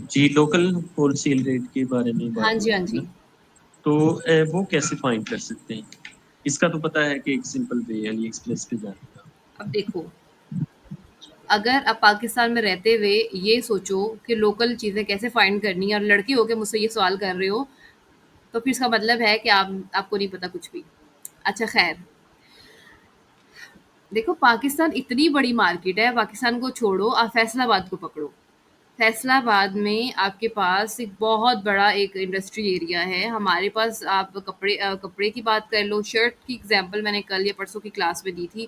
जी लोकल होलसेल रेट के बारे में हाँ बात हो जी, हाँ रही है ना, जी। तो वो कैसे फाइंड कर सकते हैं? इसका तो पता है कि एक सिंपल वे है अली एक्सप्रेस पे जाने का। अब देखो, अगर आप पाकिस्तान में रहते हुए ये सोचो कि लोकल चीज़ें कैसे फाइंड करनी है और लड़के होके मुझसे ये सवाल कर रहे हो, तो फिर इसका मतलब है कि आपको नहीं पता कुछ भी। अच्छा ख़ैर, देखो पाकिस्तान इतनी बड़ी मार्केट है, पाकिस्तान को छोड़ो, आप फैसलाबाद को पकड़ो। फैसलाबाद में आपके पास एक बहुत बड़ा एक इंडस्ट्री एरिया है। हमारे पास आप कपड़े की बात कर लो, शर्ट की एग्ज़ाम्पल मैंने कल या परसों की क्लास में दी थी।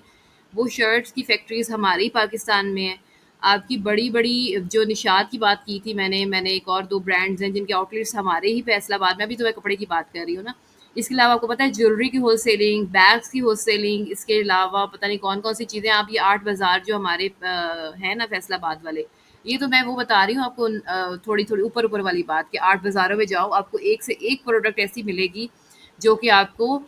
वो शर्ट्स की फैक्ट्रीज़ हमारे ही पाकिस्तान में हैं। आपकी बड़ी-बड़ी जो निशात की बात की थी मैंने 1 और 2 ब्रांड्स हैं जिनके आउटलेट्स हमारे ही फैसलाबाद में, अभी तो मैं कपड़े की बात कर रही हूँ ना। इसके अलावा आपको पता है ज्वेलरी की होलसेलिंग, बैग्स की होलसेलिंग, इसके अलावा पता नहीं कौन-कौन सी चीज़ें, आप ये आर्ट बाज़ार जो हमारे हैं ना फैसलाबाद वाले, ये तो मैं वो बता रही हूँ आपको, थोड़ी-थोड़ी ऊपर-ऊपर वाली बात कि आर्ट बाज़ारों में जाओ, आपको एक से एक प्रोडक्ट ऐसी मिलेगी जो कि आपको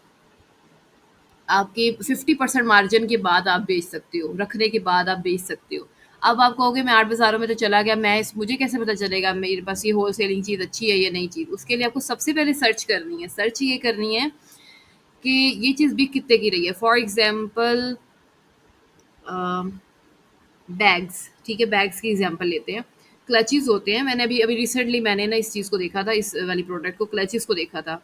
आपके 50% मार्जिन के बाद आप बेच सकते हो, रखने के बाद आप बेच सकते हो। अब आप कहोगे मैं 8 बाज़ारों में तो चला गया, मैं इस मुझे कैसे पता चलेगा मेरे पास ये होलसेलिंग चीज़ अच्छी है या नहीं चीज़? उसके लिए आपको सबसे पहले सर्च करनी है। सर्च ये करनी है कि ये चीज़ बिक कितने की रही है। फॉर एग्ज़ाम्पल अ, बैग्स, ठीक है? बैग्स की एग्ज़ाम्पल लेते हैं। क्लचेज़ होते हैं, मैंने अभी अभी रिसेंटली मैंने ना इस चीज़ को देखा था, इस वाली प्रोडक्ट को, क्लचेज़ को देखा था।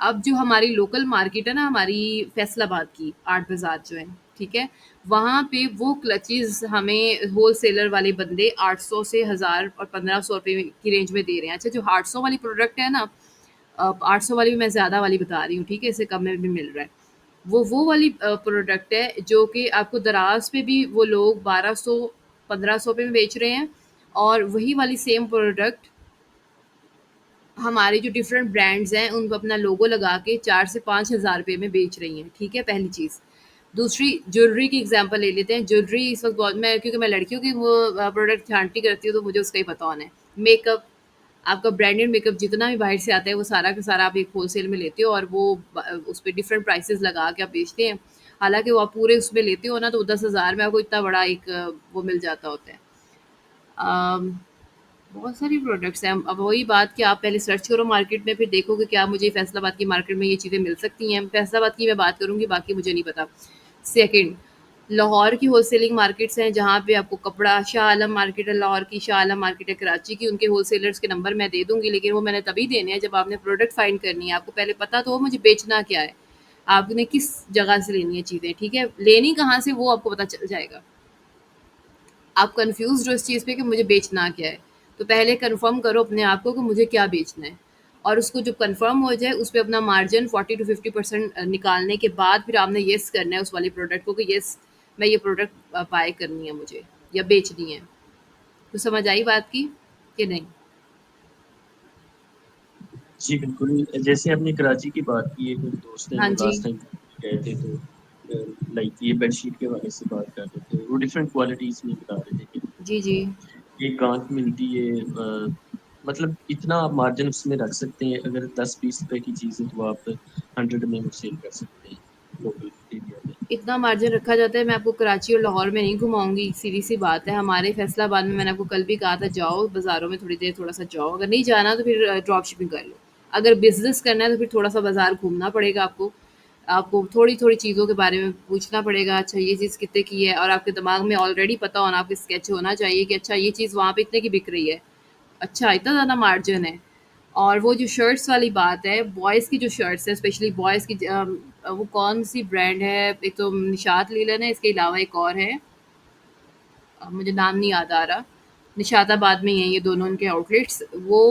अब जो हमारी लोकल मार्केट है ना, हमारी फैसलाबाद की, आर्ट बाज़ार जो है, ठीक है? वहाँ पे वो क्लचेज़ हमें होलसेलर वाले बंदे 800 से 1000 और 1500 रुपए की रेंज में दे रहे हैं। अच्छा, जो 800 वाली प्रोडक्ट है ना, 800 वाली भी मैं ज़्यादा वाली बता रही हूँ, ठीक है? इससे कम में भी मिल रहा है। वो वाली प्रोडक्ट है जो कि आपको दराज़ पे भी वो लोग 1200 1500 में बेच रहे हैं, और वही वाली सेम प्रोडक्ट हमारे जो डिफरेंट ब्रांड्स हैं उनको अपना लोगो लगा के 4 से 5,000 रुपए में बेच रही हैं, ठीक है? पहली चीज़। दूसरी, ज्वेलरी की एग्जांपल ले लेते हैं। ज्वेलरी इस वक्त बहुत, मैं क्योंकि मैं लड़कियों की वो प्रोडक्ट छांटती करती हूँ तो मुझे उसका ही पता होना है। मेकअप, आपका ब्रांडेड मेकअप जितना भी बाहर से आता है वो सारा का सारा आप एक होलसेल में लेते हो, और वो उस पर डिफरेंट प्राइसेस लगा के आप बेचते हैं। हालांकि वो आप पूरे उसमें लेते हो ना, तो 10,000 में आपको इतना बड़ा एक वो मिल जाता होता है। अम, बहुत सारी प्रोडक्ट्स हैं। अब वही बात कि आप पहले सर्च करो मार्केट में, फिर देखो कि क्या मुझे फैसलाबाद की मार्केट में ये चीज़ें मिल सकती हैं। फैसलाबाद की मैं बात करूँगी, बाकी मुझे नहीं पता। सेकंड, लाहौर की होलसेलिंग मार्केट्स हैं जहाँ पे आपको कपड़ा, शाह आलम मार्केट है लाहौर की, शाह आलम मार्केट है कराची की, उनके होलसेलर्स के नंबर मैं दे दूँगी, लेकिन वो मैंने तभी देने हैं जब आपने प्रोडक्ट फाइंड करनी है। आपको पहले पता तो हो मुझे बेचना क्या है, आपने किस जगह से लेनी है चीज़ें, ठीक है? लेनी कहाँ से वो आपको पता चल जाएगा। आप कन्फ्यूज़्ड हो इस चीज़ पे कि मुझे बेचना क्या है, तो पहले कन्फर्म करो अपने आप को कि मुझे क्या बेचना है, और उसको जब कन्फर्म हो जाए उस पे अपना मार्जिन 40 टू 50% निकालने के बाद फिर आपने येस करना है उस वाली प्रोडक्ट को कि येस, मैं ये प्रोडक्ट बाय करनी है मुझे या बेचनी है। तो समझ आई बात की कि नहीं? जी, बिल्कुल। जैसे आपने कराची की बात की, एक मेरे दोस्त हैं हाँ वो जी। लास्ट टाइम गए थे तो लाइक ये बेडशीट के बारे से बात कर रहे थे। वो डिफरेंट क्वालिटीज़ में बता रहे थे कि जी, जी। ये कहाँ की मिलती है, मतलब इतना आप मार्जिन उसमें रख सकते हैं। अगर 10-20 रुपए की चीज़ है तो आप 100 में वो सेल कर सकते हैं लोकल एरिया में। इतना मार्जिन रखा जाता है, मैं आपको कराची और लाहौर में नहीं घुमाऊँगी, सीधी-सी बात है। हमारे फैसलाबाद में मैंने आपको कल भी कहा था, जाओ बाज़ारों में थोड़ी देर थोड़ा-सा जाओ, अगर नहीं जाना तो फिर ड्रॉप शिपिंग कर लो। अगर बिज़नेस करना है तो फिर थोड़ा-सा बाज़ार घूमना पड़ेगा आपको। आपको थोड़ी-थोड़ी चीज़ों के बारे में पूछना पड़ेगा, अच्छा ये चीज़ कितने की है, और आपके दिमाग में ऑलरेडी पता होना, आपके स्केच होना चाहिए कि अच्छा ये चीज़ वहाँ पे इतने की बिक रही है। अच्छा, इतना ज़्यादा मार्जिन है। और वो जो शर्ट्स वाली बात है, बॉयज़ की जो शर्ट्स हैं, स्पेशली बॉयज़ की, वो कौन-सी ब्रांड है? एक तो निशात लीलन है, इसके अलावा एक और है, मुझे नाम नहीं याद आ रहा। निशाताबाद में ही हैं ये दोनों उनके आउटलेट्स। वो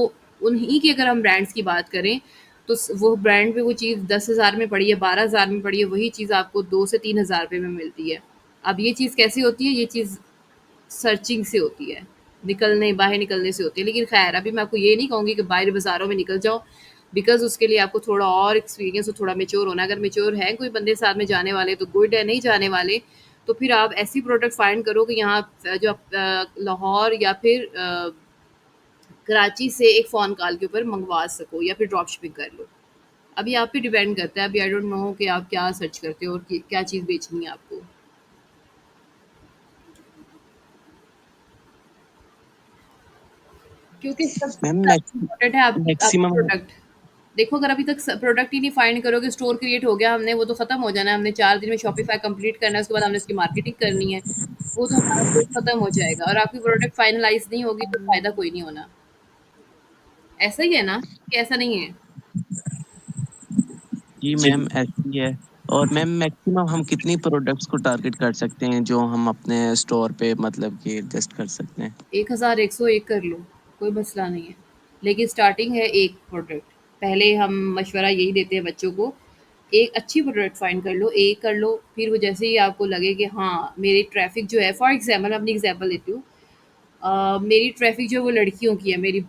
उन्हीं की अगर हम ब्रांड्स की बात करें, तो वो ब्रांड पे वो चीज़ 10,000 में पड़ी है, 12,000 में पड़ी है, वही चीज़ आपको 2 से 3,000 रुपए में मिलती है। अब ये चीज़ कैसे होती है? ये चीज़ सर्चिंग से होती है, निकलने बाहर निकलने से होती है। लेकिन ख़ैर, अभी मैं आपको ये नहीं कहूँगी कि बाहर बाज़ारों में निकल जाओ, बिकॉज़ उसके लिए आपको थोड़ा और एक्सपीरियंस और थोड़ा मैच्योर होना है। अगर मैच्योर है कोई बंदे साथ में जाने वाले तो गुड है, नहीं जाने वाले तो फिर आप ऐसी प्रोडक्ट फाइंड करो कि यहाँ जो आप लाहौर या फिर कराची से एक फ़ोन कॉल के ऊपर मंगवा सको या फिर ड्रॉप शिपिंग कर लो। अभी आप पे डिपेंड करता है, अभी आई डोंट नो कि आप क्या सर्च करते हो और क्या चीज़ बेचनी है आपको। क्योंकि सबसे मैम ज़्यादा इम्पोर्टेंट है आपकी आपकी मैक्सिमम प्रोडक्ट। देखो, अगर अभी तक प्रोडक्ट ही नहीं फाइंड करोगे, स्टोर क्रिएट हो गया, हमने वो तो खत्म हो जाना है, हमने 4 दिन में शॉपिफाई कंप्लीट करना है, उसके बाद हमने उसकी मार्केटिंग करनी है, वो तो हमारा कोर्स खत्म हो जाएगा, और आपकी प्रोडक्ट फाइनलाइज नहीं होगी तो फायदा कोई नहीं होना। ऐसा ही है ना कि ऐसा नहीं है? जी जी, मैम, बिल्कुल। ऐसी है। और मैम मैक्सिमम हम कितनी प्रोडक्ट्स को टारगेट कर सकते हैं जो हम अपने स्टोर पे मतलब कि एडजस्ट कर सकते हैं? 1101 कर लो, कोई मसला नहीं है, लेकिन स्टार्टिंग है एक प्रोडक्ट। पहले हम मशवरा यही देते हैं बच्चों को, एक अच्छी प्रोडक्ट फाइंड कर लो, एक कर लो, फिर वो जैसे ही आपको लगे कि हाँ मेरी ट्रैफिक जो है, फॉर एग्जाम्पल अपनी एग्जाम्पल लेती हूँ, मेरी ट्रैफिक जो है वो लड़कियों की है, मेरी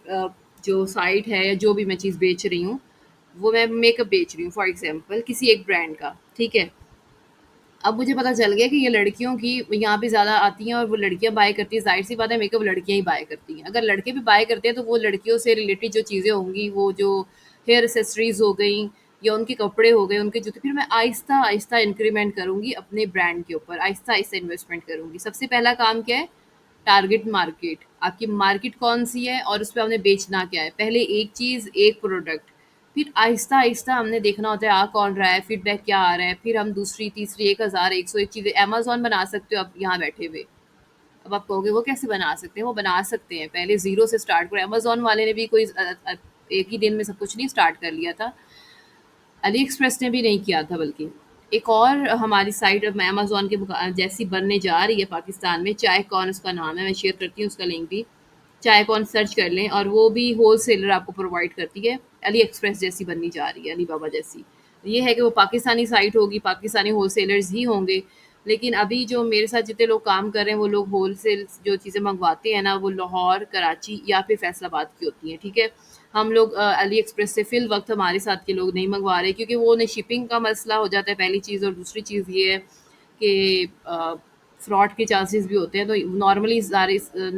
जो साइट है या जो भी मैं चीज़ बेच रही हूँ, वो मैं मेकअप बेच रही हूँ फॉर एग्जाम्पल किसी एक ब्रांड का, ठीक है? अब मुझे पता चल गया कि ये लड़कियों की यहाँ पे ज़्यादा आती हैं और वो लड़कियाँ बाय करती हैं, ज़ाहिर-सी बात है मेकअप लड़कियाँ ही बाय करती हैं। अगर लड़के भी बाय करते हैं तो वो लड़कियों से रिलेटेड जो चीज़ें होंगी, वो जो हेयर एक्सेसरीज़ हो गईं या उनके कपड़े हो गए, उनके जूते, फिर मैं आहिस्ता-आहिस्ता इंक्रीमेंट करूँगी अपने ब्रांड के ऊपर, आहिस्ता-आहिस्ता इन्वेस्टमेंट करूँगी। सबसे पहला काम क्या है? टारगेट मार्केट, आपकी मार्केट कौन सी है और उस पे आपने बेचना क्या है। पहले एक चीज़, एक प्रोडक्ट, फिर आहिस्ता-आहिस्ता हमने देखना होता है आ कौन रहा है, फीडबैक क्या आ रहा है, फिर हम दूसरी, तीसरी 1000, 101 चीज़ें अमेज़न बना सकते हो आप यहाँ बैठे हुए। अब आप कहोगे वो कैसे बना सकते हैं? वो बना सकते हैं, पहले ज़ीरो से स्टार्ट करो। अमेज़न वाले ने भी कोई एक ही दिन में सब कुछ नहीं स्टार्ट कर लिया था। अली एक्सप्रेस ने भी नहीं किया था बल्कि। एक और हमारी साइट अब अमेज़न के जैसी बनने जा रही है पाकिस्तान में, चाय कॉर्न उसका नाम है, मैं शेयर करती हूँ उसका लिंक भी। चाय कॉर्न सर्च कर लें और वो भी होलसेलर आपको प्रोवाइड करती है। अली एक्सप्रेस जैसी बननी जा रही है, अली बाबा जैसी। ये है कि वो पाकिस्तानी साइट होगी, पाकिस्तानी होलसेलर्स ही होंगे। लेकिन अभी जो मेरे साथ जितने लोग काम कर रहे हैं वो लोग होलसेल जो चीज़ें मंगवाते हैं ना, वो लाहौर, कराची या फिर फैसलाबाद की होती हैं, ठीक है। हम लोग अली एक्सप्रेस से फ़िल वक्त हमारे साथ के लोग नहीं मंगवा रहे, क्योंकि वो उन्हें शिपिंग का मसला हो जाता है पहली चीज़, और दूसरी चीज़ ये है कि फ्रॉड के चांसेस भी होते हैं। तो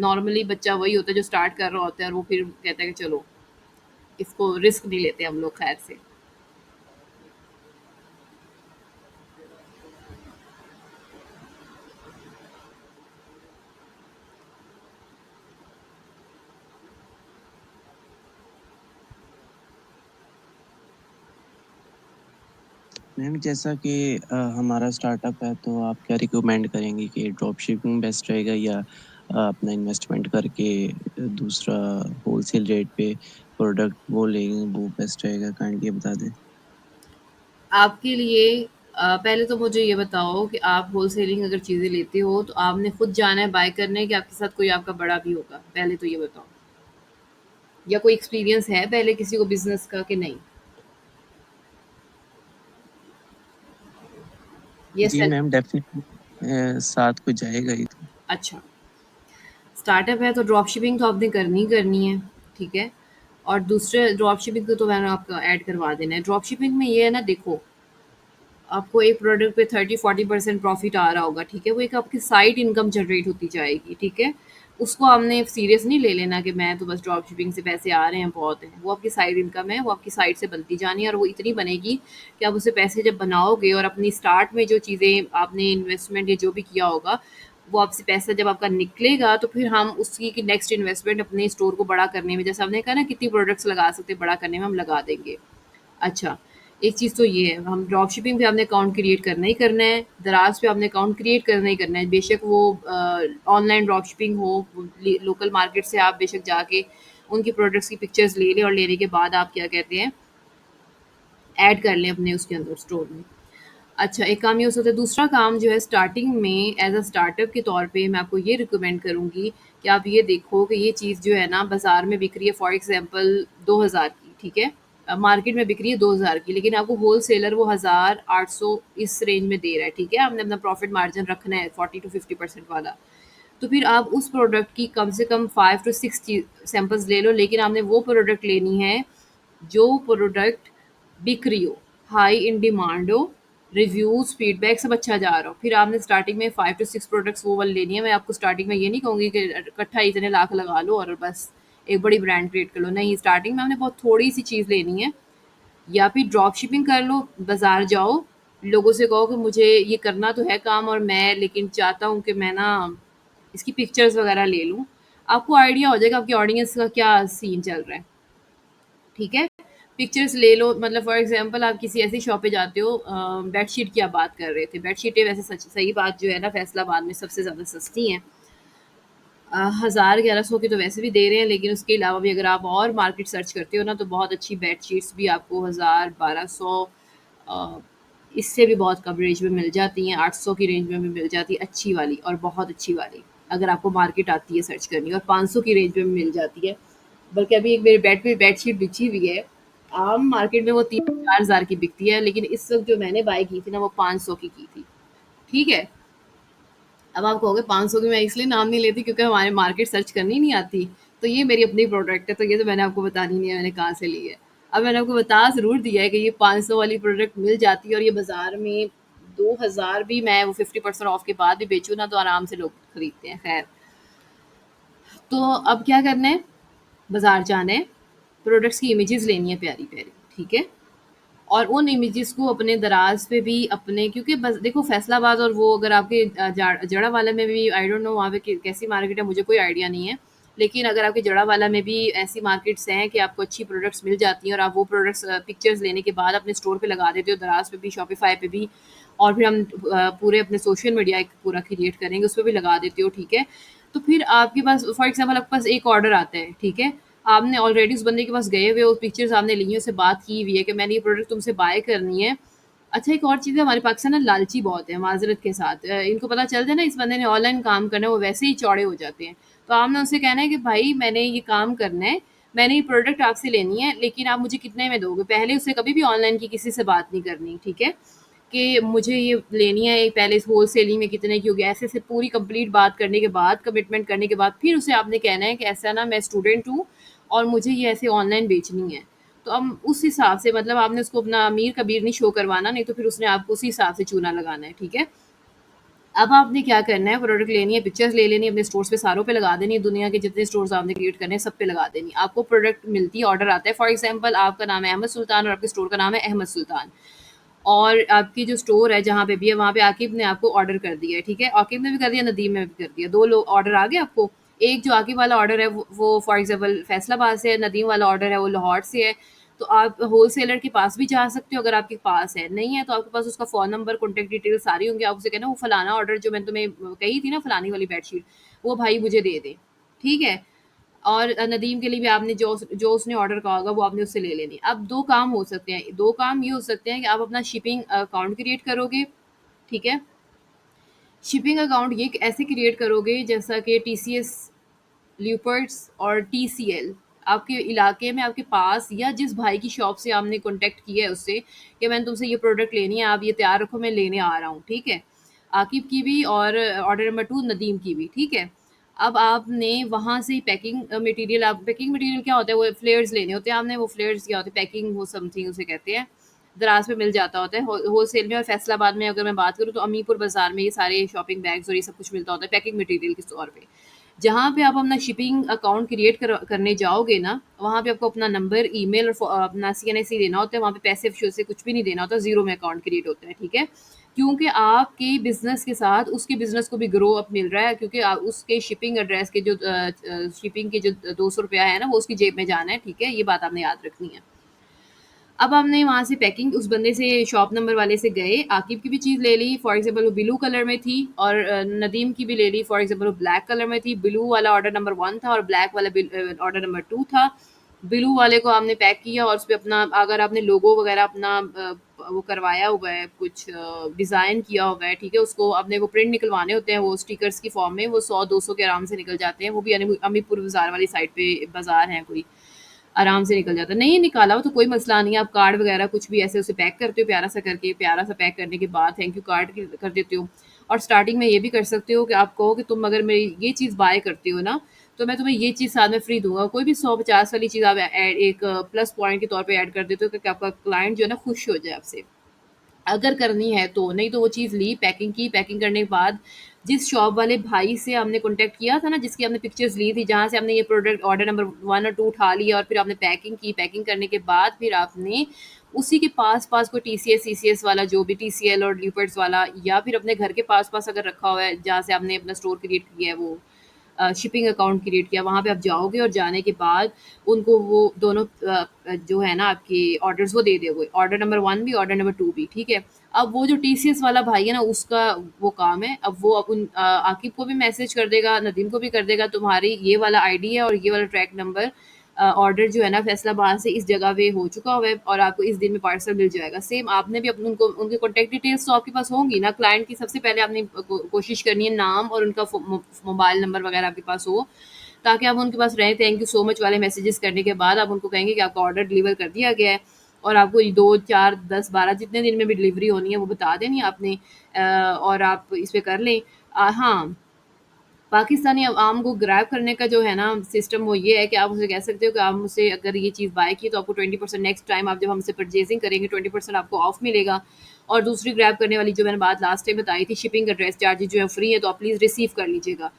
नॉर्मली बच्चा वही होता है जो स्टार्ट कर रहा होता है और वो फिर कहता है कि चलो इसको रिस्क नहीं लेते हम लोग खैर से। मैम जैसा कि हमारा स्टार्टअप है, तो आप क्या रिकमेंड करेंगी कि ड्रॉप शिपिंग बेस्ट रहेगा या अपना इन्वेस्टमेंट करके दूसरा होलसेल रेट पे प्रोडक्ट वो लेंगे वो बेस्ट रहेगा? काइंडली बता दें। आपके लिए पहले तो मुझे ये बताओ कि आप होलसेलिंग अगर चीज़ें लेते हो तो आपने खुद जाना है बाय करने, कि आपके साथ कोई आपका बड़ा भी होगा? पहले तो ये बताओ, या कोई एक्सपीरियंस है पहले किसी को बिजनेस का कि नहीं? ये जी सेल्फ। मैम, डेफिनेटली साथ कोई जाएगा ही तो। अच्छा, स्टार्टअप है तो ड्रॉप शिपिंग तो आपने करनी ही करनी है, ठीक है। और दूसरे ड्रॉप शिपिंग को तो मैंने आपका ऐड करवा देना है। ड्रॉप शिपिंग में ये है ना, देखो आपको एक प्रोडक्ट पे 30-40% प्रॉफिट आ रहा होगा, ठीक है। वो एक आपकी साइड इनकम जनरेट होती जाएगी, ठीक है। उसको आपने सीरियस नहीं ले लेना कि मैं तो बस ड्रॉप शिपिंग से पैसे आ रहे हैं बहुत हैं। वो आपकी साइड इनकम है, वो आपकी साइड से बनती जानी है, और वो इतनी बनेगी कि आप उससे पैसे जब बनाओगे और अपनी स्टार्ट में जो चीज़ें आपने इन्वेस्टमेंट या जो भी किया होगा, वो आपसे पैसा जब आपका निकलेगा तो फिर हम उसकी की नेक्स्ट इन्वेस्टमेंट अपने स्टोर को बड़ा करने में, जैसे आपने कहा ना कितनी प्रोडक्ट्स लगा सकते हैं बड़ा करने में, हम लगा देंगे। अच्छा, एक चीज़ तो ये है, हम ड्रॉप शिपिंग पे आपने अकाउंट क्रिएट करना ही करना है, दराज़ पे आपने अकाउंट क्रिएट करना ही करना है। बेशक वो ऑनलाइन ड्रॉप शिपिंग हो, लोकल मार्केट से आप बेशक जाके उनकी प्रोडक्ट्स की पिक्चर्स ले लें, और लेने के बाद आप क्या कहते हैं, ऐड कर लें अपने उसके अंदर स्टोर में। अच्छा, एक काम ये हो सकता है। दूसरा काम जो है, स्टार्टिंग में एज़ अ स्टार्टअप के तौर पे मैं आपको ये रिकमेंड करूँगी कि आप ये देखो कि ये चीज़ जो है ना बाज़ार में बिक रही है, फॉर एग्ज़ाम्पल 2000 की, ठीक है? मार्केट में बिक रही है 2000 की, लेकिन आपको होलसेलर वो 1800 इस रेंज में दे रहा है, ठीक है? आपने अपना प्रॉफ़िट मार्जिन रखना है 40 टू 50% वाला। तो फिर आप उस प्रोडक्ट की कम से कम 5 टू 6 सैंपल्स ले लो, लेकिन आपने वो प्रोडक्ट लेनी है जो प्रोडक्ट बिक रही हो, हाई इन डिमांड हो, रिव्यूज़, फीडबैक सब अच्छा जा रहा हो। फिर आपने स्टार्टिंग में 5 टू 6 प्रोडक्ट्स वो वाली लेनी है। मैं आपको स्टार्टिंग में ये नहीं कहूँगी कि इकट्ठा इतने लाख लगा लो और बस एक बड़ी ब्रांड क्रिएट कर लो। नहीं, स्टार्टिंग में आपने बहुत थोड़ी-सी चीज़ लेनी है, या फिर ड्रॉप शिपिंग कर लो, बाज़ार जाओ, लोगों से कहो कि मुझे ये करना तो है काम, और मैं लेकिन चाहता हूँ कि मैं ना इसकी पिक्चर्स वगैरह ले लूँ। आपको आइडिया हो जाएगा आपकी ऑडियंस का क्या सीन चल रहा है, ठीक है? पिक्चर्स ले लो, मतलब फॉर एग्ज़ाम्पल आप किसी ऐसी शॉप पे जाते हो, बेडशीट की आप बात कर रहे थे। बेडशीटें वैसे सच सही बात जो है ना फैसलाबाद में सबसे ज़्यादा सस्ती हैं। 1000-1100 की तो वैसे भी दे रहे हैं, लेकिन उसके अलावा भी अगर आप और मार्केट सर्च करते हो ना, तो बहुत अच्छी बेडशीट्स भी आपको 1000-1200 अ, इससे भी बहुत कम रेंज में मिल जाती हैं, 800 की रेंज में भी मिल जाती है अच्छी वाली, और बहुत अच्छी वाली, अगर आपको मार्केट आती है सर्च करनी, और 500 की रेंज में भी मिल जाती है। बल्कि अभी एक मेरे बेड पे बेडशीट बिछी हुई है, आम मार्केट में वो 3-4 हज़ार की बिकती है, लेकिन इस वक़्त जो मैंने बाय की थी ना वो 500 की थी, ठीक है? अब आप कहोगे 500 की मैं इसलिए नाम नहीं लेती क्योंकि हमारे मार्केट सर्च करनी नहीं आती। तो ये मेरी अपनी प्रोडक्ट है, तो ये तो मैंने आपको बतानी नहीं है मैंने कहाँ से ली है। अब मैंने आपको बता ज़रूर दिया है कि ये 500 वाली प्रोडक्ट मिल जाती है, और ये बाज़ार में 2000 भी मैं वो 50% ऑफ के बाद भी बेचूँ ना तो आराम से लोग खरीदते हैं। खैर, तो अब क्या करना है, बाज़ार जाना है, प्रोडक्ट्स की इमेजेस लेनी है प्यारी-प्यारी, ठीक है? और उन इमेजेस को अपने दराज पे भी अपने, क्योंकि बस देखो फैसलाबाद और वो अगर आपके जड़ा वाला में भी, आई डोंट नो वहाँ पे कैसी मार्केट है, मुझे कोई आइडिया नहीं है, लेकिन अगर आपके जड़ा वाला में भी ऐसी मार्केट्स हैं कि आपको अच्छी प्रोडक्ट्स मिल जाती हैं और आप वो प्रोडक्ट्स पिक्चर्स लेने के बाद अपने स्टोर पे लगा देते हो, दराज पे भी, शॉपिफाई पे भी, और फिर हम पूरे अपने सोशल मीडिया एक पूरा क्रिएट करेंगे उस पर भी लगा देते हो, ठीक है। तो फिर आपके पास फॉर एग्जाम्पल आपके पास एक ऑर्डर आता है, ठीक है, आपने ऑलरेडी उस बंदे के पास गए हुए हो, पिक्चर्स आपने ली हैं, उससे बात की हुई है कि मैंने ये प्रोडक्ट तुमसे बाय करनी है। अच्छा, एक और चीज़ है, हमारे पाकिस्तान ना लालची बहुत है, माज़रत के साथ। इनको पता चल जाए ना इस बंदे ने ऑनलाइन काम करना है, वो वैसे ही चौड़े हो जाते हैं। तो आपने उनसे कहना है कि भाई मैंने ये काम करना है, मैंने ये प्रोडक्ट आपसे लेनी है, लेकिन आप मुझे कितने में दोगे? पहले उससे कभी भी ऑनलाइन की किसी से बात नहीं करनी, ठीक है? कि मुझे ये लेनी है, पहले होलसेलिंग में कितने की होगी, ऐसे-ऐसे पूरी कंप्लीट बात करने के बाद, कमिटमेंट करने के बाद, फिर उसे आपने कहना है कि ऐसा ना मैं स्टूडेंट हूँ और मुझे ये ऐसे ऑनलाइन बेचनी है। तो अब उस हिसाब से मतलब आपने उसको अपना अमीर-कबीर नहीं शो करवाना, नहीं तो फिर उसने आपको उसी हिसाब से चूना लगाना है, ठीक है? अब आपने क्या करना है, प्रोडक्ट लेनी है, पिक्चर्स ले लेनी है, अपने स्टोर्स पे सारों पे लगा देनी है, दुनिया के जितने स्टोर्स आपने क्रिएट करने हैं सब पे लगा देनी है। आपको प्रोडक्ट मिलती है, ऑर्डर आता है, फॉर एग्जांपल आपका नाम है अहमद सुल्तान और आपके स्टोर का नाम है अहमद सुल्तान, और आपकी जो स्टोर है जहाँ पे भी है वहाँ पे आकिब ने आपको ऑर्डर कर दिया है, ठीक है? आकिब ने भी कर दिया, नदीम ने भी कर दिया, 2 लोग ऑर्डर आ गए आपको। एक जो आकिब वाला ऑर्डर है वो फॉर एग्ज़ाम्पल फैसलाबाद से है, नदीम वाला ऑर्डर है वो लाहौर से है। तो आप होलसेलर के पास भी जा सकते हो अगर आपके पास है, नहीं है तो आपके पास उसका फ़ोन नंबर, कॉन्टैक्ट डिटेल सारी होंगी, आप उसे कहना वो फलाना ऑर्डर जो मैंने तुम्हें कही थी ना फलानी वाली बेडशीट, वो भाई मुझे दे दें, ठीक है? और नदीम के लिए भी आपने जो जो उसने ऑर्डर कहा होगा वो आपने उससे ले लेनी। अब 2 काम हो सकते हैं, 2 काम ये हो सकते हैं कि आप अपना शिपिंग अकाउंट क्रिएट करोगे, ठीक है? शिपिंग अकाउंट ये ऐसे क्रिएट करोगे जैसा कि टीसीएस, ल्यूपर्ट्स और टीसीएल आपके इलाके में, आपके पास, या जिस भाई की शॉप से आपने कॉन्टैक्ट किया है उससे कि मैंने तुमसे ये प्रोडक्ट लेनी है, आप ये तैयार रखो मैं लेने आ रहा हूँ, ठीक है? आकिब की भी और ऑर्डर नंबर 2 नदीम की भी, ठीक है? अब आपने वहाँ से पैकिंग मटेरियल, आप पैकिंग मटेरियल क्या होता है, वो फ्लेयर्स लेने होते हैं आपने, वो फ्लेयर्स क्या होते हैं, पैकिंग वो समथिंग उसे कहते हैं, दराज पे मिल जाता होता है होलसेल में। और फैसलाबाद में अगर मैं बात करूँ तो अमीपुर बाज़ार में ये सारे शॉपिंग बैग्स और ये सब कुछ मिलता होता है पैकिंग मटेरियल के तौर पे। जहाँ पे आप अपना शिपिंग अकाउंट क्रिएट करने जाओगे ना, वहाँ पे आपको अपना नंबर, ईमेल और अपना सीएनएसी देना होता है, वहाँ पे पैसे से कुछ भी नहीं देना होता, ज़ीरो में अकाउंट क्रिएट होता है, ठीक है? क्योंकि आपके बिज़नेस के साथ उसके बिज़नेस को भी ग्रो अप मिल रहा है, क्योंकि उसके शिपिंग एड्रेस के जो शिपिंग के जो ₹200 है ना वो उसकी जेब में जाना है, ठीक है? ये बात आपने याद रखनी है। अब हमने वहाँ से पैकिंग उस बंदे से, शॉप नंबर वाले से गए, आकिब की भी चीज़ ले ली, फॉर एग्जांपल वो ब्लू कलर में थी, और नदीम की भी ले ली, फॉर एग्जांपल वो ब्लैक कलर में थी। ब्लू वाला ऑर्डर नंबर 1 था और ब्लैक वाला ऑर्डर नंबर 2 था। ब्लू वाले को आपने पैक किया और उसपे अपना, अगर आपने लोगो वगैरह अपना वो करवाया हुआ है, कुछ डिज़ाइन किया हुआ है, ठीक है? उसको आपने वो प्रिंट निकलवाने होते हैं, वो स्टिकर्स की फॉर्म में, वो 100-200 के आराम से निकल जाते हैं। वो भी अमीपुर बाज़ार वाली साइड पे बाज़ार है कोई, आराम से निकल जाता है। नहीं निकाला हो तो कोई मसला नहीं है, आप कार्ड वगैरह कुछ भी ऐसे उसे पैक करते हो प्यारा सा करके, प्यारा सा पैक करने के बाद थैंक यू कार्ड कर देते हो। और स्टार्टिंग में ये भी कर सकते हो कि आप कहो कि तुम अगर मेरी ये चीज़ बाय करते हो ना, तो मैं तुम्हें ये चीज़ साथ में फ्री दूँगा। कोई भी 100-50 वाली चीज़ आप ऐड एक प्लस पॉइंट के तौर पे ऐड कर देते हो कि आपका क्लाइंट जो है ना खुश हो जाए आपसे। अगर करनी है तो, नहीं तो वो चीज़ ली, पैकिंग की, पैकिंग करने के बाद जिस शॉप वाले भाई से हमने कॉन्टैक्ट किया था ना, जिसकी हमने पिक्चर्स ली थी, जहाँ से हमने ये प्रोडक्ट ऑर्डर नंबर 1 और 2 उठा लिया और फिर आपने पैकिंग की, पैकिंग करने के बाद फिर आपने उसी के पास-पास कोई टीसीएस, सीसीएस वाला जो भी, टीसीएल और ल्यूपर्ट्स वाला, या फिर अपने घर के पास-पास अगर रखा हुआ है, जहाँ से आपने अपना स्टोर क्रिएट किया है, वो शिपिंग अकाउंट क्रिएट किया, वहाँ पे आप जाओगे और जाने के बाद उनको वो दोनों जो है ना आपके ऑर्डर्स वो दे दोगे, ऑर्डर नंबर 1 भी, ऑर्डर नंबर 2 भी, ठीक है? अब वो जो टीसीएस वाला भाई है ना उसका वो काम है, अब वो आकिब को भी मैसेज कर देगा, नदीम को भी कर देगा, तुम्हारी ये वाला आईडी है और ये वाला ट्रैक नंबर, ऑर्डर जो है ना फैसलाबाद से इस जगह पे हो चुका हुआ है और आपको इस दिन में पार्सल मिल जाएगा। सेम आपने भी अपने उनको, उनकी कॉन्टैक्ट डिटेल्स तो आपके पास होंगी ना, क्लाइंट की सबसे पहले आपने कोशिश करनी है नाम और उनका मोबाइल नंबर वगैरह आपके पास हो, ताकि आप उनके पास रहें। थैंक यू सो मच वाले मैसेजेस करने के बाद आप उनको कहेंगे कि आपका ऑर्डर डिलीवर कर दिया गया है, और आपको 2, 4, 10, 12 जितने दिन में भी डिलीवरी होनी है वो बता देनी है आपने, और आप इस पे कर लें। हाँ, पाकिस्तानी आवाम को ग्रैब करने का जो है ना सिस्टम, वो ये है कि आप उसे कह सकते हो कि आप मुझसे अगर ये चीज़ बाय की तो आपको 20% नेक्स्ट टाइम आप जब हमसे परचेजिंग करेंगे 20% आपको ऑफ मिलेगा। और दूसरी ग्रैब करने वाली जो मैंने बात लास्ट टाइम बताई थी, शिपिंग एड्रेस चार्जेज जो है फ्री है, तो आप प्लीज़ रिसीव कर लीजिएगा।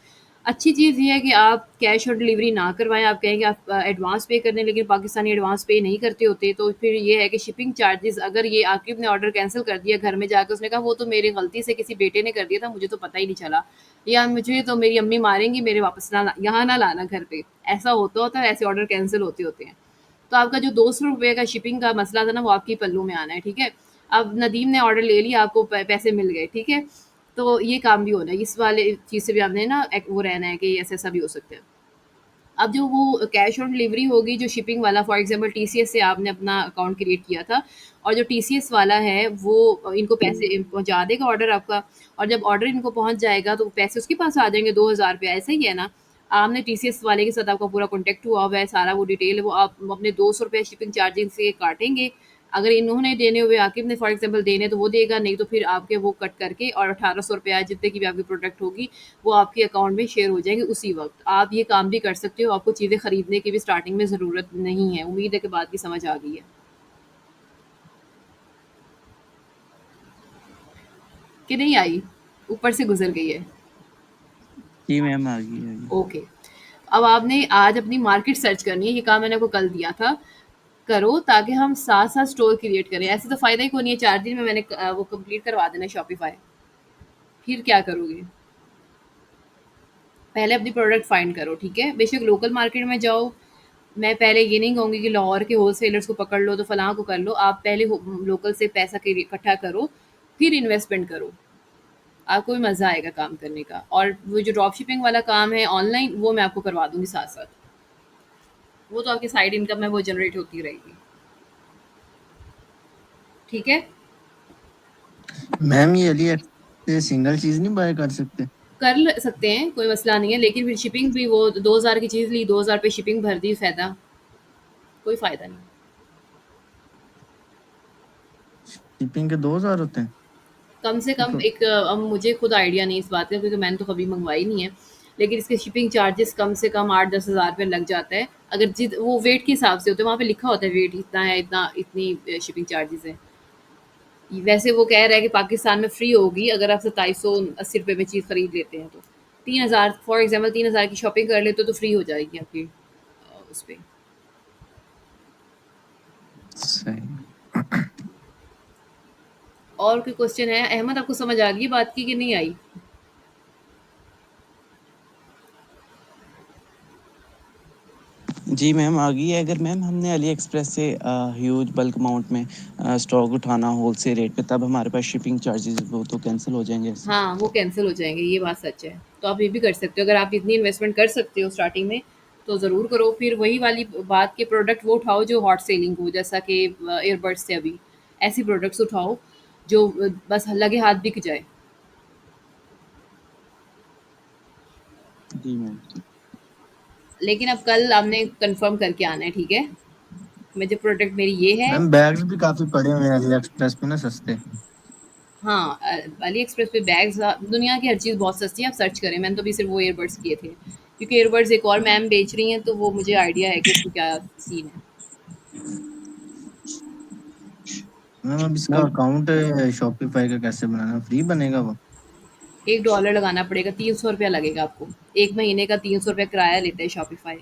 अच्छी चीज़ ये है कि आप कैश ऑन डिलीवरी ना करवाएँ, आप कहें कि आप एडवांस पे कर दें, लेकिन पाकिस्तानी एडवांस पे नहीं करते होते, तो फिर ये है कि शिपिंग चार्जेज़ अगर ये आकिब ने ऑर्डर कैंसल कर दिया, घर में जाके उसने कहा वो तो मेरी गलती से किसी बेटे ने कर दिया था, मुझे तो पता ही नहीं चला, या मुझे तो मेरी अम्मी मारेंगी, मेरे वापस ना ला यहाँ ना लाना घर पे, ऐसा होता है, ऐसे ऑर्डर कैंसल होते हैं। तो आपका जो ₹200 का शिपिंग का मसला था ना, वो आपके पल्लू में आना है, ठीक है? अब नदीम ने ऑर्डर ले लिया, आपको पैसे मिल गए, ठीक है? तो ये काम भी होना है, इस वाले चीज़ से भी आपने ना वो रहना है कि ऐसा भी हो सकता है। अब जो वो कैश ऑन डिलीवरी होगी, जो शिपिंग वाला फॉर एग्जांपल टीसीएस से आपने अपना अकाउंट क्रिएट किया था और जो टीसीएस वाला है वो इनको पैसे पहुंचा देगा ऑर्डर आपका, और जब ऑर्डर इनको पहुंच जाएगा तो पैसे उसके पास आ जाएंगे 2,000 रुपया, ऐसा ही है ना? आपने टीसीएस वाले के साथ आपका पूरा कॉन्टैक्ट हुआ हुआ है, सारा वो डिटेल है, वो आप अपने 200 रुपये शिपिंग चार्जेस से काटेंगे। अगर इन्होंने देने हुए आकिब ने फॉर एग्जांपल देने तो वो देगा, नहीं तो फिर आपके वो कट करके और 1,800 रुपया जितने की भी आपकी प्रोडक्ट होगी वो आपके अकाउंट में शेयर हो जाएंगे उसी वक्त। आप ये काम भी कर सकते हो, आपको चीज़ें खरीदने की भी स्टार्टिंग में ज़रूरत नहीं है। उम्मीद है कि बात की समझ आ गई है कि नहीं आई, ऊपर से गुजर गई है। जी मैम, आ गई। ओके, अब आपने आज अपनी मार्केट सर्च करनी है, ये काम मैंने आपको कल दिया था, करो ताकि हम साथ साथ स्टोर क्रिएट करें। ऐसे तो फ़ायदा ही कोई नहीं है, 4 दिन में मैंने वो कंप्लीट करवा देना शॉपिफाई। फिर क्या करोगे? पहले अपनी प्रोडक्ट फाइंड करो, ठीक है? बेशक लोकल मार्केट में जाओ, मैं पहले ये नहीं कहूँगी कि लाहौर के होलसेलर्स को पकड़ लो तो फलाँ को कर लो, आप पहले लोकल से पैसा इकट्ठा करो, फिर इन्वेस्टमेंट करो, आपको भी मज़ा आएगा काम करने का। और वो जो ड्रॉप शिपिंग वाला काम है ऑनलाइन, वो मैं आपको करवा दूंगी साथ साथ, वो तो आपकी साइड इनकम है, वो जनरेट होती रहेगी, ठीक है? मैम ये अली से सिंगल चीज नहीं बाय कर सकते? सकते हैं, कोई मसला नहीं है, लेकिन फिर शिपिंग भी वो 2,000 की चीज़ ली, 2,000 पे शिपिंग भर दी, फ़ायदा? कोई फ़ायदा नहीं। शिपिंग के 2,000 होते हैं? कम से कम तो एक अब मुझे खुद आइडिया नहीं इस बात का क्योंकि मैंने तो कभी मंगवाई नहीं है, लेकिन इसके शिपिंग चार्जेस कम से कम 8-10 हज़ार रुपये लग जाता है। अगर जित वो वेट के हिसाब से होते हैं, वहाँ पे लिखा होता है वेट इतना है, इतना इतनी शिपिंग चार्जेस है। वैसे वो कह रहा है कि पाकिस्तान में फ्री होगी अगर आप 2780 रुपये में चीज़ खरीद लेते हैं तो 3,000 फॉर एग्जाम्पल 3,000 की शॉपिंग कर लेते हो तो फ्री हो जाएगी आपकी उस पर। सही। और कोई क्वेश्चन है अहमद, आपको समझ आ गई बात की कि नहीं आई? जी मैम, आ गई है। अगर मैम हमने अली एक्सप्रेस से ह्यूज बल्क अमाउंट में स्टॉक उठाना होलसेल रेट पे, तब हमारे पास शिपिंग चार्जेस वो तो कैंसिल हो जाएंगे ऐसे? हाँ, वो कैंसल हो जाएँगे, ये बात सच है। तो आप ये भी कर सकते हो, अगर आप इतनी इन्वेस्टमेंट कर सकते हो स्टार्टिंग में, तो ज़रूर करो। फिर वही वाली बात के प्रोडक्ट वो उठाओ जो हॉट सेलिंग हो, जैसा कि ईयरबड्स थे अभी, ऐसी प्रोडक्ट्स उठाओ जो बस लगे हाथ बिक जाए। जी मैम। लेकिन अब कल आपने कन्फर्म करके आना है, ठीक है? मैं जो प्रोडक्ट मेरी ये है। मैम बैग्स भी काफी पड़े हुए हैं अली एक्सप्रेस पे ना, सस्ते। हाँ, अली एक्सप्रेस पे बैग्स दुनिया की हर चीज़ बहुत सस्ती है, आप सर्च करें। मैंने तो अभी सिर्फ़ वो ईयरबड्स किए थे, क्योंकि ईयरबड्स एक और मैम बेच रही हैं, तो वो मुझे आइडिया है कि उसको क्या सीन है। मैम अब इसका मैम अकाउंट शॉपिफाई का कैसे बनाना, फ्री बनेगा वो? $1 लगाना पड़ेगा, ₹300 लगेगा आपको। 1 महीने का ₹300 किराया लेते हैं शॉपिफ़ाई।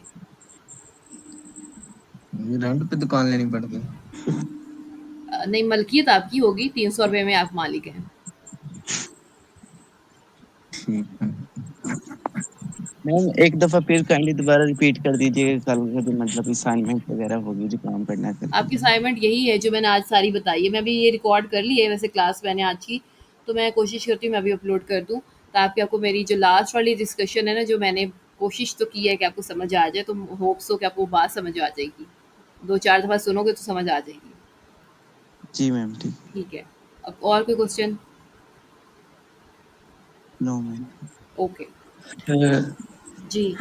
ये रेंट पे दुकान लेनी पड़ती है? नहीं, मलकियत आपकी होगी, ₹300 में आप मालिक हैं। ठीक है। मैम एक दफ़ा फिर काइंडली दोबारा रिपीट कर दीजिएगा, कल का जो मतलब असाइनमेंट वगैरह होगी जो काम करना है कल के आपकी लिए। असाइनमेंट यही है जो मैंने आज सारी बताई है। मैं अभी ये रिकॉर्ड कर ली है वैसे क्लास मैंने आज की, तो मैं कोशिश करती हूँ मैं अभी अपलोड कर दूँ, ताकि आपको मेरी जो लास्ट वाली डिस्कशन है ना, जो मैंने कोशिश तो की है कि आपको समझ आ जाए, तो होप सो कि आपको बात समझ आ जाएगी। 2-4 दफ़ा सुनोगे तो समझ आ जाएगी। जी मैम, ठीक। ठीक है। अब और कोई क्वेश्चन? No ma'am. ओके। जी।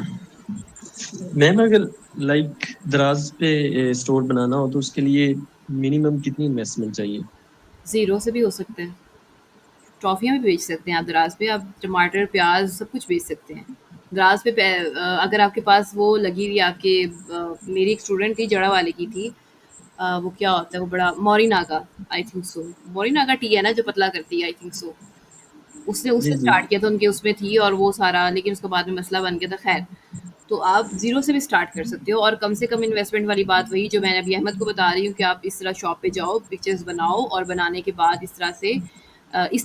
मैम अगर लाइक दराज पे स्टोर बनाना हो तो उसके लिए मिनिमम कितनी इन्वेस्टमेंट चाहिए? ज़ीरो से भी हो सकता है। ट्रॉफ़ियाँ भी बेच सकते हैं आप दराज पे, आप टमाटर, प्याज़ सब कुछ बेच सकते हैं। दराज पे अगर आपके पास वो लगी हुई है आपके मेरी एक स्टूडेंट थी जड़ा वाले की थी, वो क्या होता है वो बड़ा मोरिनागा, आई थिंक सो। मोरिनागा टी है ना जो पतला करती है, आई थिंक सो। उसने जी, उससे जी। स्टार्ट किया था, उनके उसमें थी और वो सारा, लेकिन उसके बाद में मसला बन गया था, खैर। तो आप ज़ीरो से भी स्टार्ट कर सकते हो और कम से कम इन्वेस्टमेंट वाली बात वही जो मैंने अभी अहमद को बता रही हूँ कि आप इस तरह शॉप पे जाओ, पिक्चर्स बनाओ और बनाने के बाद इस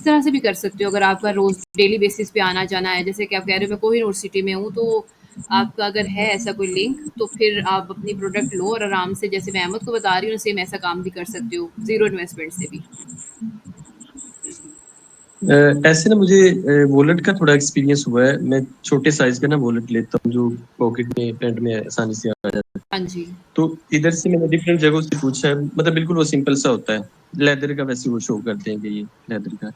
तरह से भी कर सकते हो अगर आपका रोज़ डेली बेसिस पे आना-जाना है। जैसे कि आप कह रहे हो मैं कोहिनूर सिटी में हूँ, तो आपका अगर है ऐसा कोई लिंक तो फिर आप अपनी प्रोडक्ट लो और आराम से, जैसे मैं अहमद को बता रही हूँ, सेम ऐसा काम भी कर सकते हो, ज़ीरो इन्वेस्टमेंट से भी। ऐसे ना मुझे वॉलेट का थोड़ा एक्सपीरियंस हुआ है। मैं छोटे साइज़ का ना वॉलेट लेता हूँ जो पॉकेट में, पैंट में आसानी से आ जाता है। हाँ जी। तो इधर से मैंने डिफरेंट जगहों से पूछा है, मतलब बिल्कुल वो सिंपल सा होता है। लेदर का वैसे वो शो करते हैं कि ये लेदर का।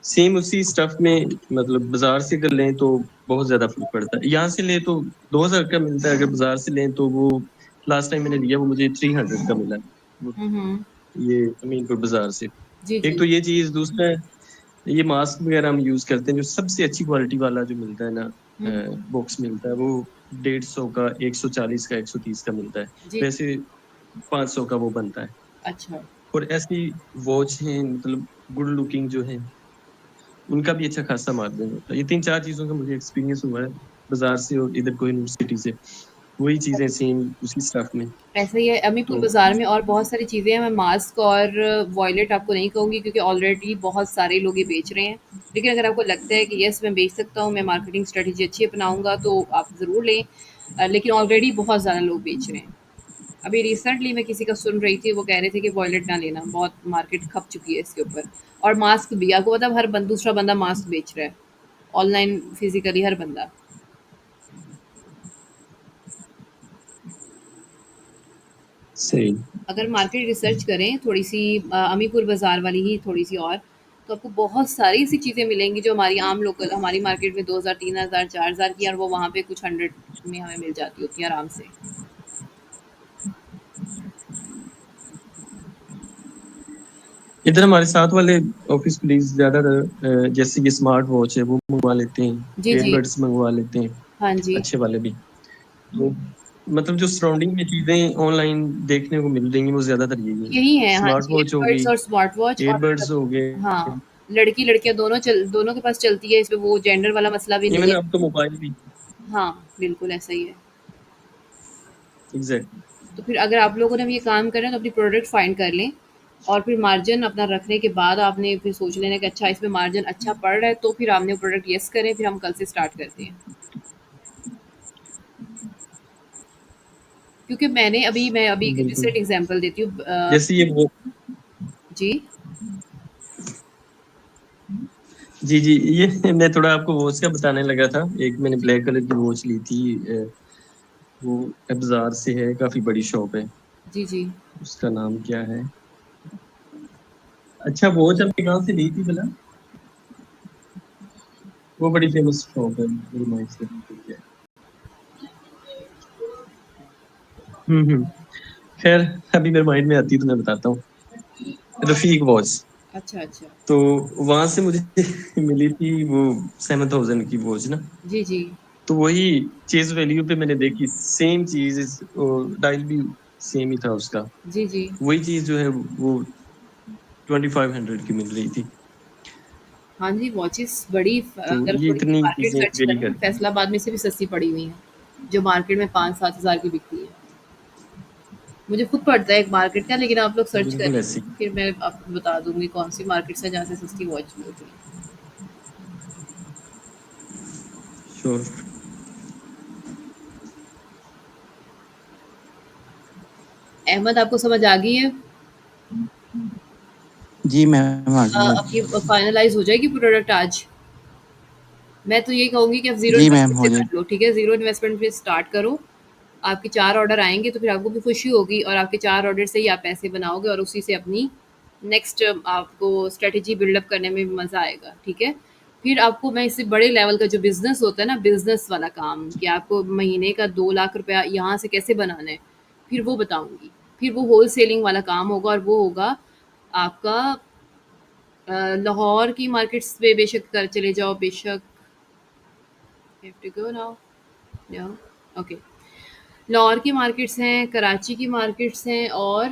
सेम उसी स्टफ में मतलब बाज़ार से अगर लें तो बहुत ज़्यादा फ़र्क पड़ता है। यहाँ से लें तो 2000 का मिलता है, अगर बाज़ार से लें तो वो लास्ट टाइम मैंने लिया वो मुझे 300 का मिला। वो हुँ, हुँ। ये अमीनपुर बाज़ार से। जी, एक जी। तो ये चीज़, दूसरा ये मास्क वगैरह हम यूज़ करते हैं, जो सबसे अच्छी क्वालिटी वाला जो मिलता है ना, हुँ, हुँ। बॉक्स मिलता है, वो 150 का, 140 का, 130 का मिलता है। जी, वैसे 500 का वो बनता है। अच्छा। और ऐसी वॉच हैं, मतलब गुड लुकिंग जो है, उनका भी अच्छा खासा मार्जिन होता है। ये 3-4 चीज़ों का मुझे एक्सपीरियंस हुआ है, बाज़ार से और इधर कोहिनूर सिटी से। वही चीज़ें सेम उसी स्टफ में। ऐसा ही है अमीपुर तो बाज़ार में और बहुत सारी चीज़ें हैं। मैं मास्क और वॉयलेट आपको नहीं कहूँगी क्योंकि ऑलरेडी बहुत सारे लोग ये बेच रहे हैं। लेकिन अगर आपको लगता है कि येस मैं बेच सकता हूँ, मैं मार्केटिंग स्ट्रैटेजी अच्छी अपनाऊँगा तो आप ज़रूर लें। लेकिन ऑलरेडी बहुत ज़्यादा लोग बेच रहे हैं। अभी रिसेंटली मैं किसी का सुन रही थी, वो कह रहे थे कि वॉयलेट ना लेना, बहुत मार्केट खप चुकी है इसके ऊपर। और मास्क भी, आपको पता है हर दूसरा बंदा मास्क बेच रहा है। ऑनलाइन, फिज़िकली हर बंदा। सही। अगर मार्केट रिसर्च करें थोड़ी-सी अमीपुर बाज़ार वाली ही थोड़ी-सी और, तो आपको बहुत सारी ऐसी चीज़ें मिलेंगी जो हमारी आम लोकल हमारी मार्केट में 2000, 3000, 4000 की, और वो वहाँ पे कुछ 100 में हमें मिल जाती होती है आराम से। इधर हमारे साथ वाले ऑफिस कलीग्स ज़्यादातर जैसे ये स्मार्ट वॉच है वो मँगवा लेते हैं, जी, जी। ईयरबड्स मँगवा लेते हैं, हाँ जी। अच्छे वाले भी। तो मतलब जो सराउंडिंग में चीज़ें ऑनलाइन देखने को मिल रही हैं वो ज़्यादातर यही हैं। यही है, हाँ स्मार्ट जी, वॉच हो ईयरबड्स गई, और स्मार्ट वॉच और ईयरबड्स हो गए। हाँ, लड़की-लड़कियाँ दोनों के पास चलती है, इसमें वो जेंडर वाला मसला भी नहीं इवन है। अब तो मोबाइल भी। हाँ, बिल्कुल ऐसा ही है। एग्ज़ैक्टली। तो फिर अगर आप लोगों ने भी ये काम करना है तो अपनी प्रोडक्ट फाइंड कर लें और फिर मार्जिन अपना रखने के बाद आपने फिर सोच लेना कि अच्छा इसमें मार्जिन अच्छा पड़ रहा है तो फिर आपने वो प्रोडक्ट येस करें, फिर हम कल से स्टार्ट करते हैं। क्योंकि मैं अभी बिल्कुल। रिसेंट एग्जांपल देती हूँ जैसे ये वो जी। जी, जी, ये मैं थोड़ा आपको वॉच का बताने लगा था। एक मैंने ब्लैक कलर की वॉच ली थी, वो बाज़ार से है, काफ़ी बड़ी शॉप है। जी, जी। उसका नाम क्या है? अच्छा, वॉच आपने कहाँ से ली थी भला? वो बड़ी फ़ेमस शॉप है, मेरे माइंड से निकल गया। हुँ, हुँ। ख़ैर अभी मेरे माइंड में आती है तो मैं बताता हूँ। रफ़ीक वॉच। अच्छा, अच्छा। तो वहाँ से मुझे मिली थी वो 7000 की वॉच ना। जी, जी। तो वही चीज़ वैल्यू पे मैंने देखी, सेम चीज़ डायल भी सेम ही था उसका। जी, जी। वही चीज़ जो है वो 2500 की मिल रही थी। हाँ जी, वॉचेस बड़ी तो अगर ये थोड़ी-सी इतनी मार्केट चीज़ें सर्च वेरी करें, करती हैं। फैसलाबाद में से भी सस्ती पड़ी हुई हैं, जो मार्केट में 5-7 हज़ार की बिकती है। मुझे खुद पड़ता है एक मार्केट का, लेकिन आप लोग सर्च बिल्कुल करें, ऐसी। फिर मैं आपको बता दूँगी कौन-सी मार्केट से जहाँ से सस्ती वॉच मिलती है। श्योर। अहमद आपको समझ आ गई है? जी मैम, आ गई, आ आपकी गई। फाइनलाइज़ हो जाएगी प्रोडक्ट आज? मैं तो यही कहूँगी कि आप ज़ीरो जी मैम, इन्वेस्टमेंट से हो जाएगी। कर लो, ठीक है? ज़ीरो इन्वेस्टमेंट पे स्टार्ट करो। आपके 4 ऑर्डर आएँगे तो फिर आपको भी खुशी होगी और आपके 4 ऑर्डर से ही आप पैसे बनाओगे और उसी से अपनी नेक्स्ट आपको स्ट्रैटेजी बिल्डअप करने में भी मज़ा आएगा, ठीक है? फिर आपको मैं इससे बड़े लेवल का जो बिज़नेस होता है ना, बिज़नेस वाला काम कि आपको महीने का 2 लाख रुपया यहाँ से कैसे बनाना है, फिर वो बताऊँगी। फिर वो होलसेलिंग वाला काम होगा और वो होगा आपका लाहौर की मार्केट्स पे बेशक कर चले जाओ, बेशक have to go now? No? Okay. Lahore की मार्केट्स हैं, कराची की मार्केट्स हैं और